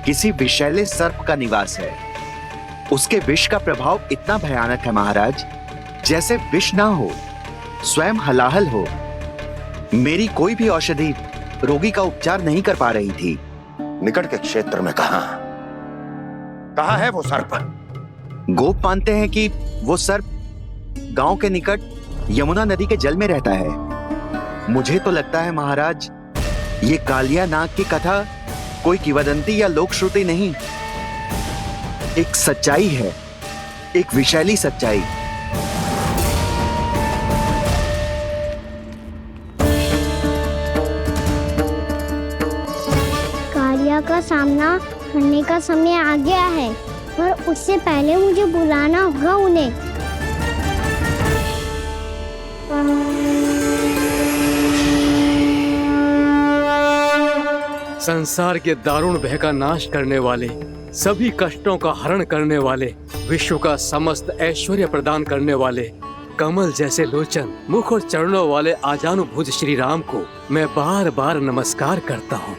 किसी विषैले सर्प का निवास है। उसके विष का प्रभाव इतना भयानक है महाराज, जैसे विष ना हो, स्वयं हलाहल हो। मेरी कोई भी औषधि रोगी का उपचार नहीं कर पा रही थी। निकट के क्षेत्र में कहाँ है वो सर्प? गोप मानते हैं कि वो सर्प गांव के निकट यमुना नदी के जल में रहता है। मुझे तो लगता है महाराज, ये कालिया नाग की कथा कोई किंवदंती या लोक श्रुति नहीं, एक सच्चाई है, एक विषैली सच्चाई। कालिया का सामना करने का समय आ गया है, पर उससे पहले मुझे बुलाना होगा उन्हें। संसार के दारुण भय का नाश करने वाले, सभी कष्टों का हरण करने वाले, विश्व का समस्त ऐश्वर्य प्रदान करने वाले, कमल जैसे लोचन, मुख और चरणों वाले आजानुभुज श्री राम को मैं बार बार नमस्कार करता हूँ।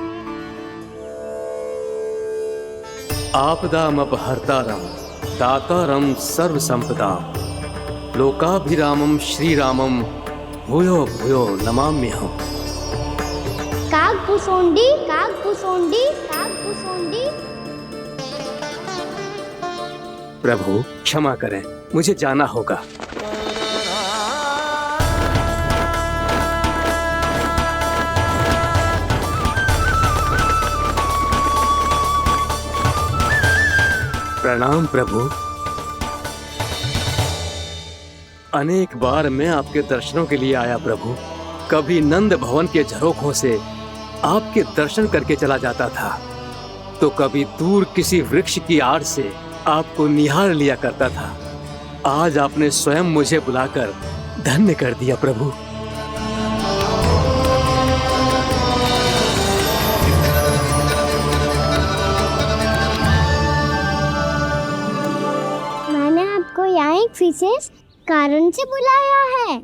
आपदामपहर्तारं दातारं सर्व संपदा लोकाभिरामं श्री रामं भूयो भूयो नमाम्यहम्। कागभूसोंडी कागभूसोंडी कागभूसोंडी। प्रभु क्षमा करें, मुझे जाना होगा। प्रणाम प्रभु। अनेक बार मैं आपके दर्शनों के लिए आया प्रभु। कभी नंद भवन के झरोखों से आपके दर्शन करके चला जाता था, तो कभी दूर किसी वृक्ष की आड़ से आपको निहार लिया करता था। आज आपने स्वयं मुझे बुलाकर धन्य कर दिया प्रभु। मैंने आपको यहाँ एक विशेष कारण से बुलाया है।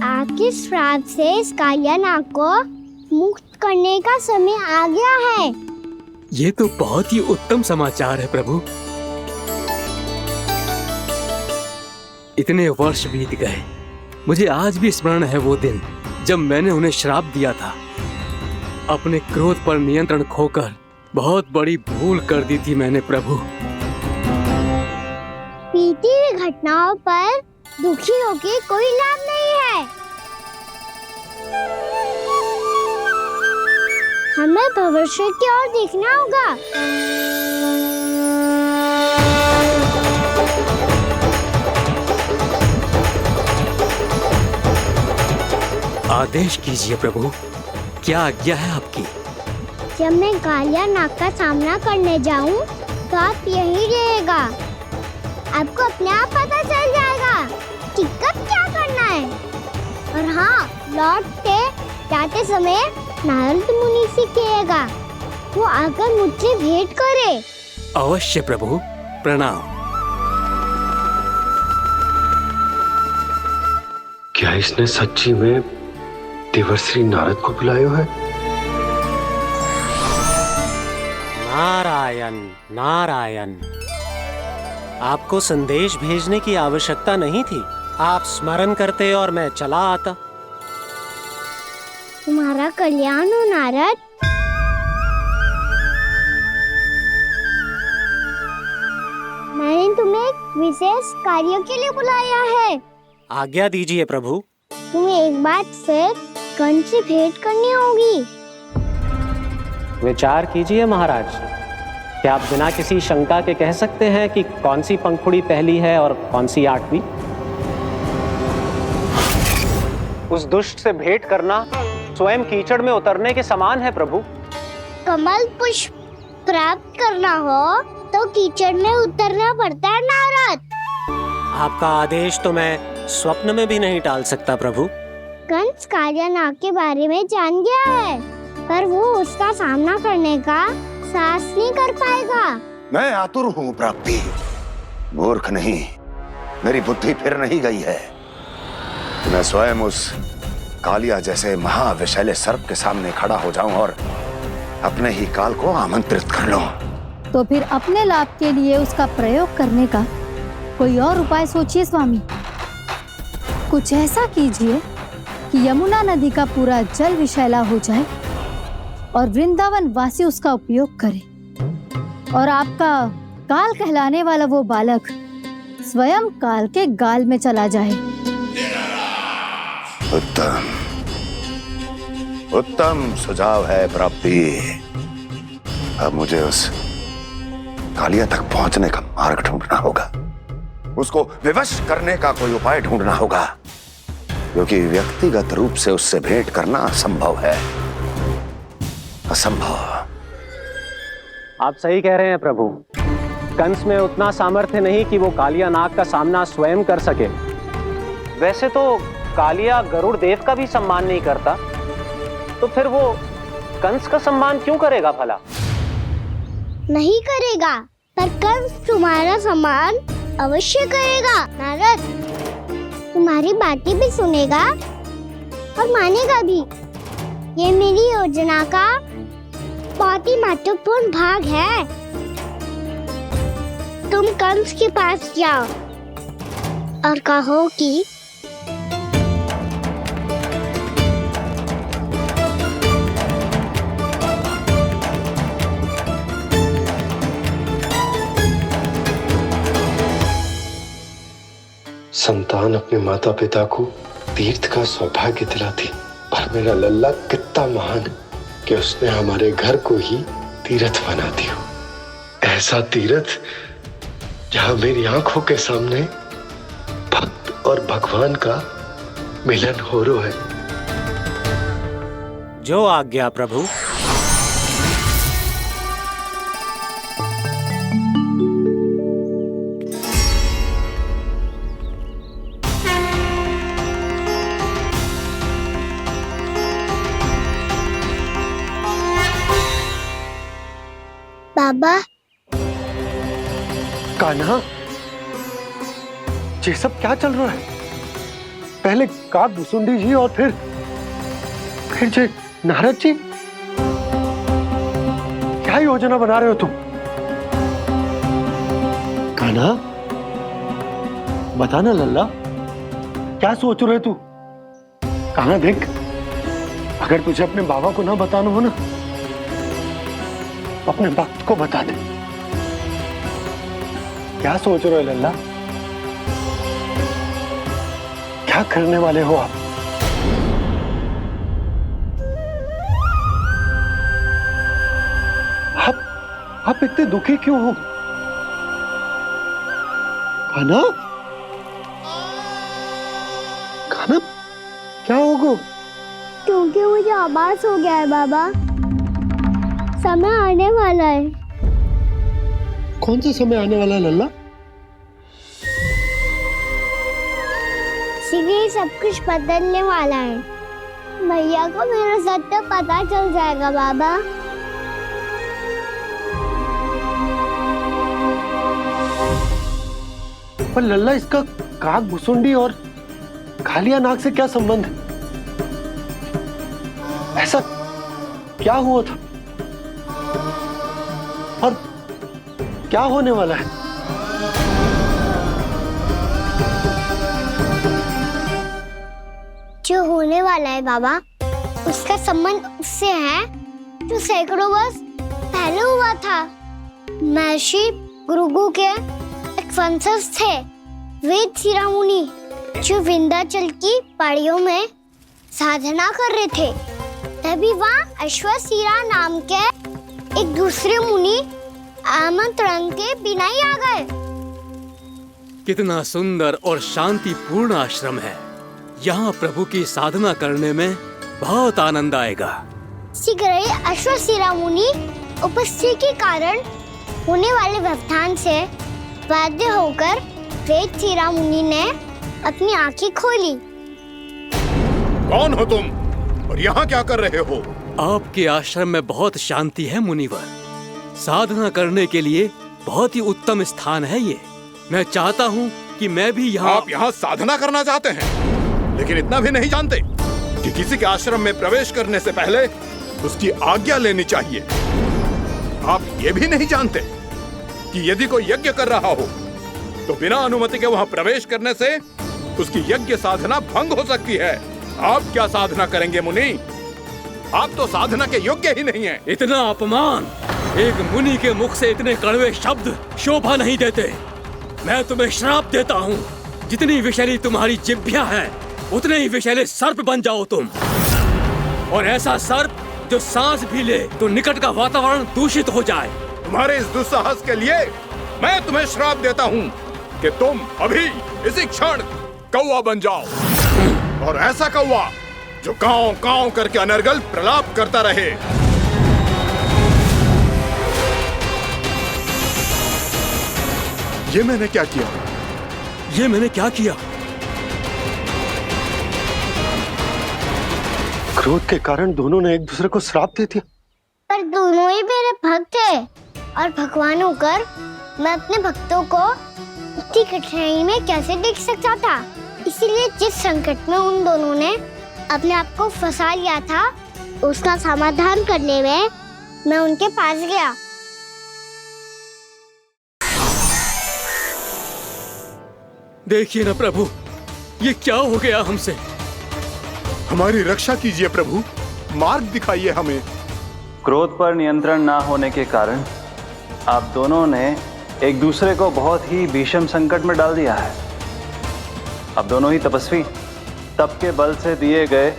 आपके श्राप से इस कालिया नाग को मुक्त करने का समय आ गया है। ये तो बहुत ही उत्तम समाचार है प्रभु। इतने वर्ष बीत गए, मुझे आज भी स्मरण है वो दिन जब मैंने उन्हें श्राप दिया था। अपने क्रोध पर नियंत्रण खोकर बहुत बड़ी भूल कर दी थी मैंने प्रभु। बीती हुई घटनाओं पर दुखी होके कोई लाभ नहीं है। हमें भविष्य की ओर देखना होगा। आदेश कीजिए प्रभु, क्या आज्ञा है आपकी? जब मैं कालिया नाग का सामना करने जाऊं, तो आप यही रहेगा। आपको अपने आप पता चल जाएगा कि कब क्या करना है। और हाँ, लौटते जाते समय नारद मुनि से कहिएगा वो आकर मुझसे भेंट करे। अवश्य प्रभु, प्रणाम। क्या इसने सच्ची में देवर्षि नारद को बुलाया है? नारायण नारायण, आपको संदेश भेजने की आवश्यकता नहीं थी। आप स्मरण करते और मैं चला आता। तुम्हारा कल्याण हो नारद। मैंने तुम्हें एक विशेष कार्य के लिए बुलाया है। आज्ञा दीजिए प्रभु। तुम्हें एक बार फिर कंस से भेंट करनी होगी। विचार कीजिए महाराज। क्या आप बिना किसी शंका के कह सकते हैं कि कौन सी पंखुड़ी पहली है और कौन सी 8वीं? उस दुष्ट से भेंट करना स्वयं कीचड़ में उतरने के समान है प्रभु। कमल पुष्प प्राप्त करना हो तो कीचड़ में उतरना पड़ता है नारद। आपका आदेश तो मैं स्वप्न में भी नहीं टाल सकता प्रभु। कंस कालियानाग के बारे में जान गया है, पर वो उसका सामना करने का साहस नहीं कर पाएगा। मैं आतुर हूँ प्राप्ति, मूर्ख नहीं। मेरी बुद्धि फिर नहीं गई है। मैं स्वयं उस कालिया जैसे महाविषैले सर्प के सामने खड़ा हो जाऊं और अपने ही काल को आमंत्रित कर लूं। तो फिर अपने लाभ के लिए उसका प्रयोग करने का कोई और उपाय सोचिए स्वामी। कुछ ऐसा कीजिए कि यमुना नदी का पूरा जल विषैला हो जाए और वृंदावन वासी उसका उपयोग करे, और आपका काल कहलाने वाला वो बालक स्वयं काल के गाल में चला जाए। उत्तम उत्तम सुझाव है प्राप्ति। अब मुझे उस कालिया तक पहुंचने का मार्ग ढूंढना होगा। उसको विवश करने का कोई उपाय ढूंढना होगा, क्योंकि व्यक्तिगत रूप से उससे भेंट करना असंभव है। असंभव। आप सही कह रहे हैं प्रभु। कंस में उतना सामर्थ्य नहीं कि वो कालिया नाग का सामना स्वयं कर सके। वैसे तो कालिया गरुड़ देव का भी सम्मान नहीं करता, तो फिर वो कंस का सम्मान क्यों करेगा भला? नहीं करेगा, पर कंस तुम्हारा सम्मान अवश्य करेगा नारद। तुम्हारी बातें भी सुनेगा और मानेगा भी। ये मेरी योजना का बहुत ही महत्वपूर्ण भाग है। तुम कंस के पास जाओ और कहो कि संतान अपने माता पिता को तीर्थ का सौभाग्य दिलाती, पर मेरा लल्ला कितना महान कि उसने हमारे घर को ही तीर्थ बना दिया। ऐसा तीर्थ जहां मेरी आंखों के सामने भक्त और भगवान का मिलन हो रहा है। जो आज्ञा प्रभु। बाबा। कान्हा, ये सब क्या चल रहा है? पहले काक भुसुंडी जी और फिर जे नारद जी। क्या योजना बना रहे हो तुम? कान्हा, बताना लल्ला, क्या सोच रहे तू? कान्हा देख, अगर तुझे अपने बाबा को ना बताना हो ना, अपने भक्त को बता दे। क्या सोच रहे हो लल्ला? क्या करने वाले हो आप? आप इतने दुखी क्यों हो? कान्हा, कान्हा, क्या होगा? क्योंकि मुझे आभास हो गया है बाबा, समय आने वाला है। कौन सा समय आने वाला है लल्ला? शीघ्र सब कुछ बदलने वाला है। भैया को मेरा सत्य पता चल जाएगा बाबा। पर लल्ला, इसका काक भुसुंडी और कालिया नाग से क्या संबंध है? ऐसा क्या हुआ था और क्या होने वाला है? जो होने वाला है बाबा, उसका संबंध उससे है जो सैकड़ों वर्ष पहले हुआ था। महर्षि भृगु के एक वंशज थे वेदशिरा मुनि, जो विंध्याचल की पहाड़ियों में साधना कर रहे थे। तभी वहाँ अश्वशिरा नाम के एक दूसरे मुनि आमंत्रण के बिना ही आ गए। कितना सुंदर और शांतिपूर्ण आश्रम है। यहाँ प्रभु की साधना करने में बहुत आनंद आएगा। शीघ्र ही अश्वशिरा मुनि उपस्थिति के कारण होने वाले व्यवधान से बाध्य होकर वेदशिरा मुनि ने अपनी आंखें खोली। कौन हो तुम और यहाँ क्या कर रहे हो? आपके आश्रम में बहुत शांति है मुनिवर। साधना करने के लिए बहुत ही उत्तम स्थान है ये। मैं चाहता हूँ कि मैं भी यहाँ। आप यहाँ साधना करना चाहते हैं, लेकिन इतना भी नहीं जानते कि किसी के आश्रम में प्रवेश करने से पहले उसकी आज्ञा लेनी चाहिए। आप ये भी नहीं जानते कि यदि कोई यज्ञ कर रहा हो तो बिना अनुमति के वहाँ प्रवेश करने से उसकी यज्ञ साधना भंग हो सकती है। आप क्या साधना करेंगे मुनि? आप तो साधना के योग्य ही नहीं हैं। इतना अपमान! एक मुनि के मुख से इतने कड़वे शब्द शोभा नहीं देते। मैं तुम्हें श्राप देता हूँ, जितनी विषैली तुम्हारी जिह्वा है उतने ही विषैले सर्प बन जाओ तुम। और ऐसा सर्प जो सांस भी ले तो निकट का वातावरण दूषित हो जाए। तुम्हारे इस दुस्साहस के लिए मैं तुम्हें श्राप देता हूँ कि तुम अभी इसी क्षण कौवा बन जाओ, और ऐसा कौवा जो कांव कांव करके अनर्गल प्रलाप करता रहे। ये मैंने क्या किया? ये मैंने क्या किया? क्रोध के कारण दोनों ने एक दूसरे को श्राप दे दिया। पर दोनों ही मेरे भक्त थे, और भगवान होकर मैं अपने भक्तों को इतनी कठिनाई में कैसे देख सकता था। इसीलिए जिस संकट में उन दोनों ने अपने आप को फंसा लिया था, उसका समाधान करने में मैं उनके पास गया। देखिए ना प्रभु, ये क्या हो गया हमसे? हमारी रक्षा कीजिए प्रभु, मार्ग दिखाइए हमें। क्रोध पर नियंत्रण ना होने के कारण आप दोनों ने एक दूसरे को बहुत ही भीषण संकट में डाल दिया है। अब दोनों ही तपस्वी, तप के बल से दिए गए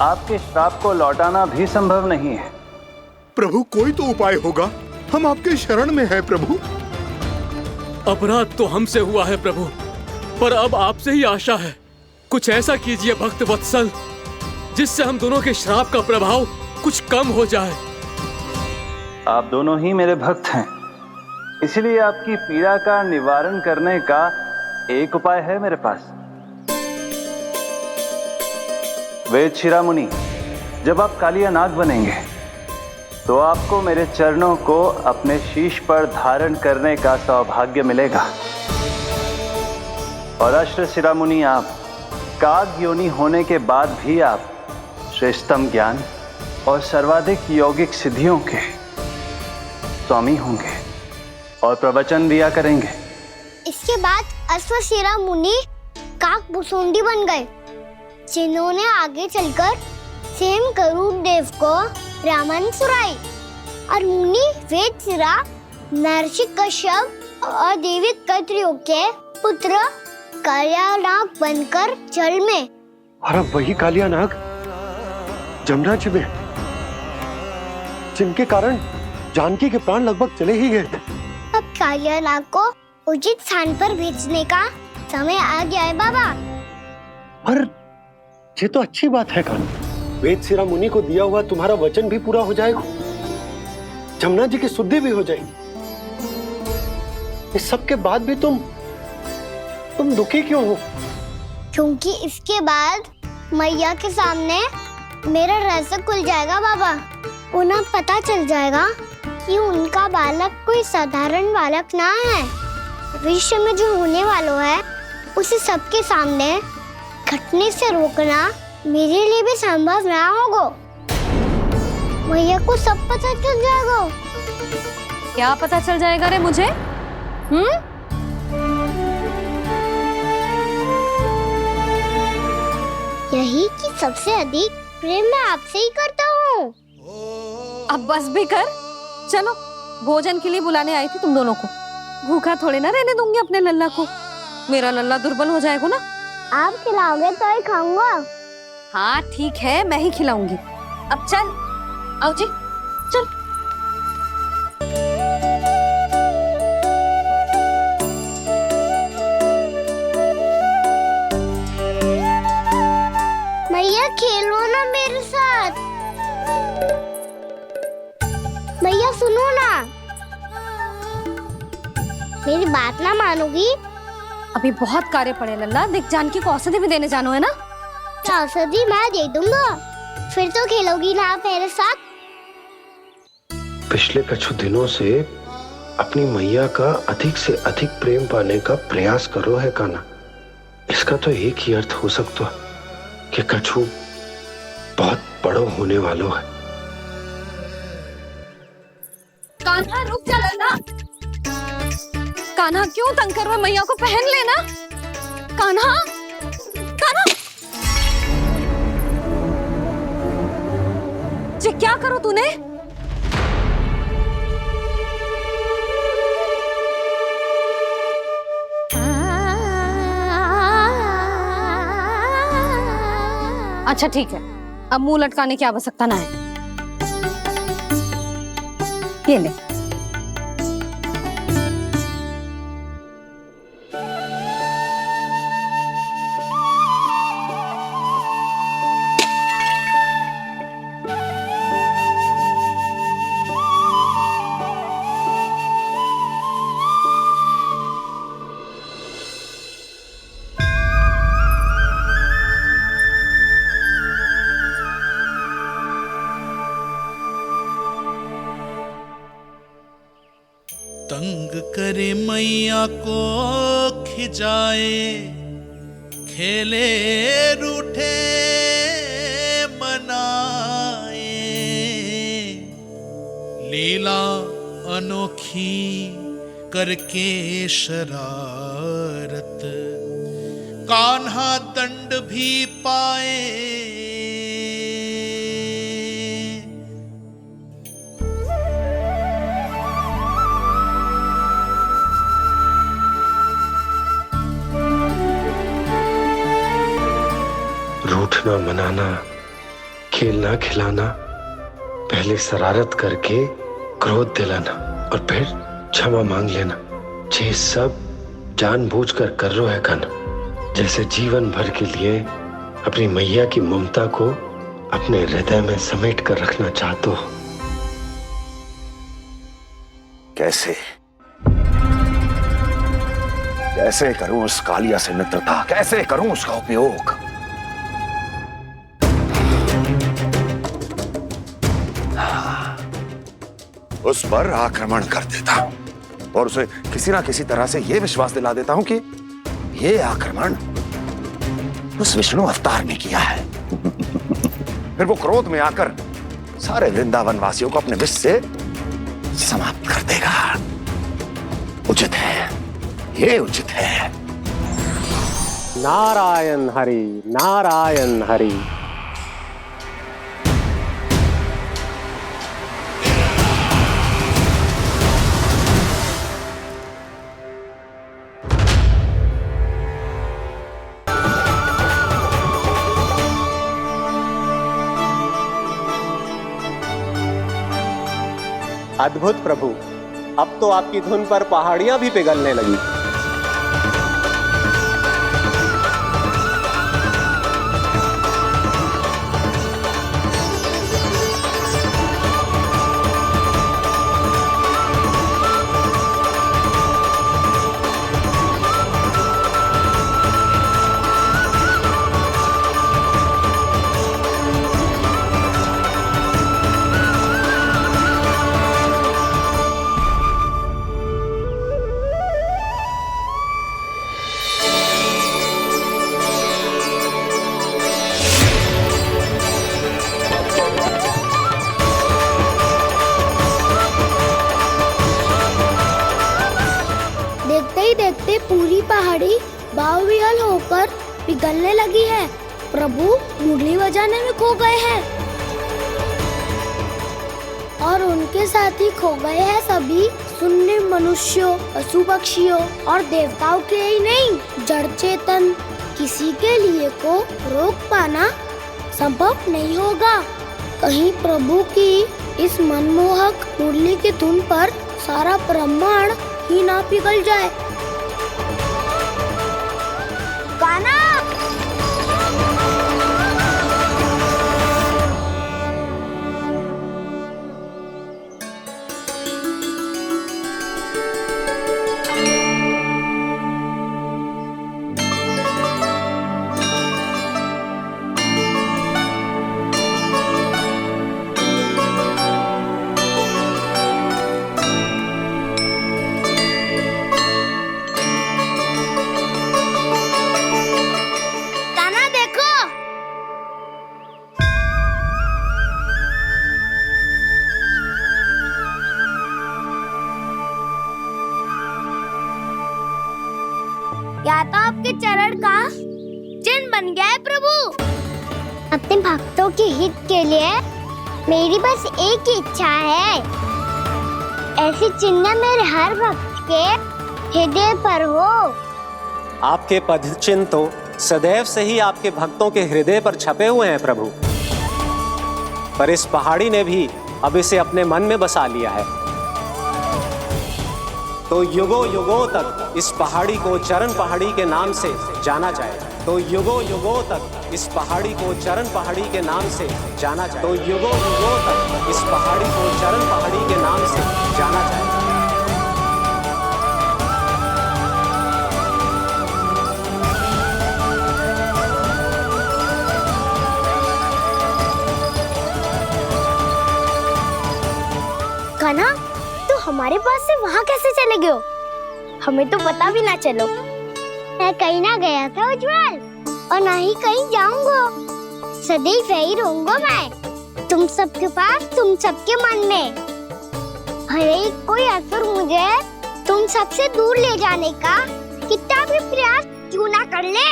आपके श्राप को लौटाना भी संभव नहीं है। प्रभु कोई तो उपाय होगा, हम आपके शरण में हैं प्रभु। अपराध तो हमसे हुआ है प्रभु, पर अब आपसे ही आशा है। कुछ ऐसा कीजिए भक्त वत्सल, जिससे हम दोनों के श्राप का प्रभाव कुछ कम हो जाए। आप दोनों ही मेरे भक्त हैं, इसलिए आपकी पीड़ा का निवारण करने का एक उपाय है मेरे पास। वेदशिरा मुनि, जब आप कालिया नाग बनेंगे तो आपको मेरे चरणों को अपने शीश पर धारण करने का सौभाग्य मिलेगा। और अश्वशिरा मुनि, आप काग योनि होने के बाद भी आप श्रेष्ठतम ज्ञान और सर्वाधिक यौगिक सिद्धियों के स्वामी होंगे और प्रवचन दिया करेंगे। इसके बाद अश्वशिरा मुनि काक भुसुंडी बन गए, जिन्होंने आगे चलकर स्वयं गरुड़ देव को रामायण सुनाई। और मुनि वेदशिरा महर्षि कश्यप और देवी कत्रियों के पुत्र कालिया नाग बनकर जल में। और अब वही कालिया नाग जमुना जी में, जिनके कारण जानकी के प्राण लगभग चले ही गए थे। अब कालिया नाग को उचित स्थान पर भेजने का समय आ गया है बाबा। पर ये तो अच्छी बात है कान, वेदशिरा मुनि को दिया हुआ तुम्हारा वचन भी पूरा हो जाएगा, जमुना जी की शुद्धि भी हो जाएगी। इस सब के बाद भी तुम दुखी क्यों हो? क्योंकि इसके बाद मैया के सामने मेरा रहस्य खुल जाएगा बाबा। उन्हें पता चल जाएगा कि उनका बालक कोई साधारण बालक ना है। भविष्य में जो होने वाला है उसे सबके सामने घटने से रोकना मेरे लिए भी संभव ना होगा। भैया को सब पता चल जाएगा। क्या पता चल जाएगा रे मुझे? यही कि सबसे अधिक प्रेम मैं आपसे ही करता हूँ। अब बस भी कर। चलो, भोजन के लिए बुलाने आई थी तुम दोनों को। भूखा थोड़े ना रहने दूंगी अपने लल्ला को। मेरा लल्ला दुर्बल हो जाएगा ना। आप खिलाओगे तो ही खाऊंगा। हाँ ठीक है, मैं ही खिलाऊंगी। अब चल, आओ जी, चल। भैया खेलो ना मेरे साथ। भैया सुनो ना, मेरी बात ना मानोगी? अभी बहुत कार्य पड़े लल्ला। देख, जानकी को औषधि भी देने जानो है ना। औषधि मैं दे दूंगा, फिर तो खेलोगी ना आप मेरे साथ। पिछले कुछ दिनों से अपनी मैया का अधिक से अधिक प्रेम पाने का प्रयास करो है कान्हा। इसका तो एक ही अर्थ हो सकता कि कछु बहुत बड़ो होने वालों है। कान्हा रुक जा लल्ला। कान्हा क्यों तंग कर रहा है? मैया को पहन लेना। कान्हा, कान्हा, ये क्या करो तूने? अच्छा ठीक है, अब मुंह लटकाने की आवश्यकता ना है। ये ले। तंग करे मैया को खिजाए, खेले रूठे मनाए, लीला अनोखी करके शरारत, कान्हा दंड भी पाए। रूठना मनाना, खेलना खिलाना, पहले शरारत करके क्रोध दिलाना और फिर क्षमा मांग लेना, ये सब जानबूझकर कर रहे है कान्हा। जैसे जीवन भर के लिए अपनी मैया की ममता को अपने हृदय में समेट कर रखना चाहते हो। कैसे कैसे करूं उस कालिया से मित्रता, कैसे करूं उसका उपयोग? उस पर आक्रमण कर देता हूं और उसे किसी ना किसी तरह से यह विश्वास दिला देता हूं कि यह आक्रमण उस विष्णु अवतार ने किया है। फिर वो क्रोध में आकर सारे वृंदावन वासियों को अपने विष से समाप्त कर देगा। उचित है, ये उचित है। नारायण हरि, नारायण हरि। अद्भुत प्रभु, अब तो आपकी धुन पर पहाड़ियां भी पिघलने लगी। पिघलने लगी है। प्रभु मुरली बजाने में खो गए हैं और उनके साथ ही खो गए हैं सभी सुनने मनुष्यों, पशु पक्षियों और देवताओं के ही नहीं, जड़ चेतन किसी के लिए को रोक पाना संभव नहीं होगा। कहीं प्रभु की इस मनमोहक मुरली की धुन पर सारा ब्रह्मांड ही ना पिघल जाए। गाना या तो आपके चरण का चिन्ह बन गया है प्रभु। अपने भक्तों के हित के लिए मेरी बस एक ही इच्छा है, ऐसी चिन्ह मेरे हर भक्त के हृदय पर हो। आपके पद चिन्ह तो सदैव से ही आपके भक्तों के हृदय पर छपे हुए हैं प्रभु, पर इस पहाड़ी ने भी अब इसे अपने मन में बसा लिया है। तो युगों युगों तक इस पहाड़ी को चरण पहाड़ी के नाम से जाना जाए। तो युगों युगों तक इस पहाड़ी को चरण पहाड़ी के नाम से जाना जाए। तो युगों युगों तक इस पहाड़ी को चरण पहाड़ी के नाम से जाना जाए। कान्हा, तू हमारे पास से वहाँ कैसे चले गए हो? हमें तो पता भी ना चलो। मैं कहीं ना गया था उज्जवल, और ना ही कहीं जाऊंगा। सदैव यही रहूंगा मैं, तुम सबके पास, तुम सबके मन में। हर एक कोई असुर मुझे तुम सबसे दूर ले जाने का कितना भी प्रयास क्यों ना कर ले।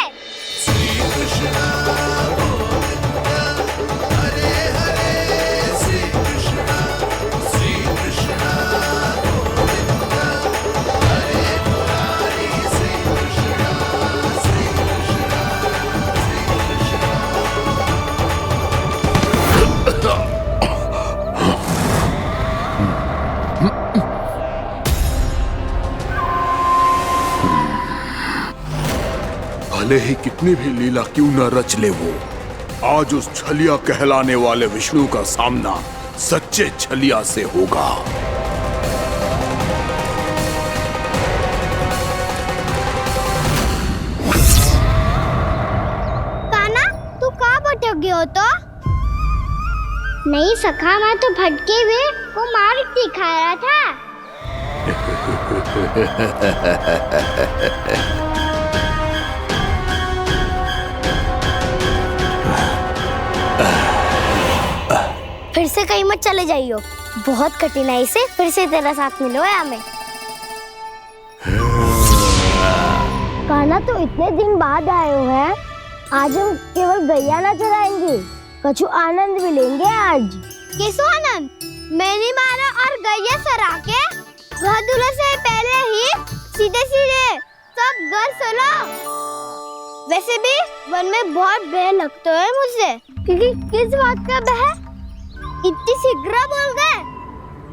भले ही कितनी भी लीला क्यों न रच ले वो, आज उस छलिया कहलाने वाले विष्णु का सामना सच्चे छलिया से होगा। कान्हा, तू कहाँ भटक गए हो? तो नहीं सखा, मैं तो भटके हुए को मार्ग दिखा रहा था। फिर से कहीं मत चले जाइयो, बहुत कठिनाई से फिर से तेरा साथ मिलो है हमें। कान्हा, तो इतने दिन बाद आए हो हैं, आज हम केवल गैया ना चराएंगे, कछु आनंद भी लेंगे आज। कैसो आनंद? मैंने मारा और गैया चरा के घर दूल्हे से पहले ही सीधे सीधे सब घर चलो। वैसे भी वन में बहुत भय लगता है मुझे, क्योंकि किस बात का भय? इतनी शीघ्र बोल गए।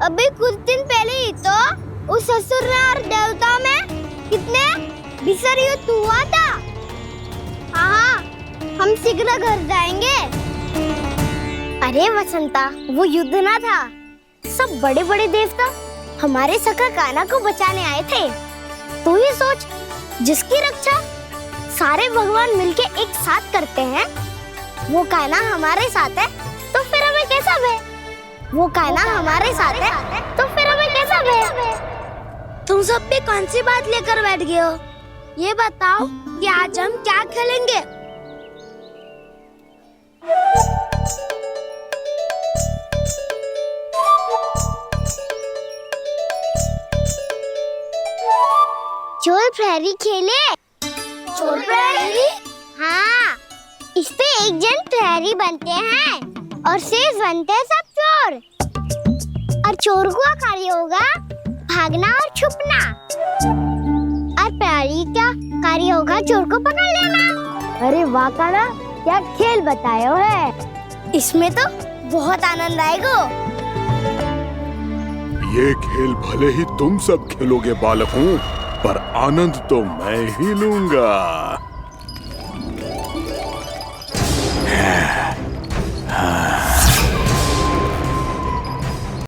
अभी कुछ दिन पहले ही तो उस असुर और देवता में कितने भीषण युद्ध हुआ था। हाँ, हम शीघ्र घर जाएंगे। अरे वसंता, वो युद्ध ना था, सब बड़े बड़े देवता हमारे सखा कान्हा को बचाने आए थे। तू ही सोच, जिसकी रक्षा सारे भगवान मिलके एक साथ करते हैं, वो कान्हा हमारे साथ है, तो फिर हमें कैसा भय? वो कान्हा हमारे साथ है, तो फिर हमें कैसा भय? तुम सब भी कौन सी बात लेकर बैठ गए हो? ये बताओ कि आज हम क्या खेलेंगे? चोर प्रहरी खेले। चोर प्रहरी? हाँ, इस पे एक जन प्रहरी बनते हैं और शेष बनते हैं सब चोर। और चोर का कार्य होगा भागना और छुपना, और प्रहरी का कार्य होगा चोर को पकड़ लेना। अरे वाह काना, क्या खेल बतायो है। इसमें तो बहुत आनंद आएगा। ये खेल भले ही तुम सब खेलोगे बालकों, पर आनंद तो मैं ही लूंगा।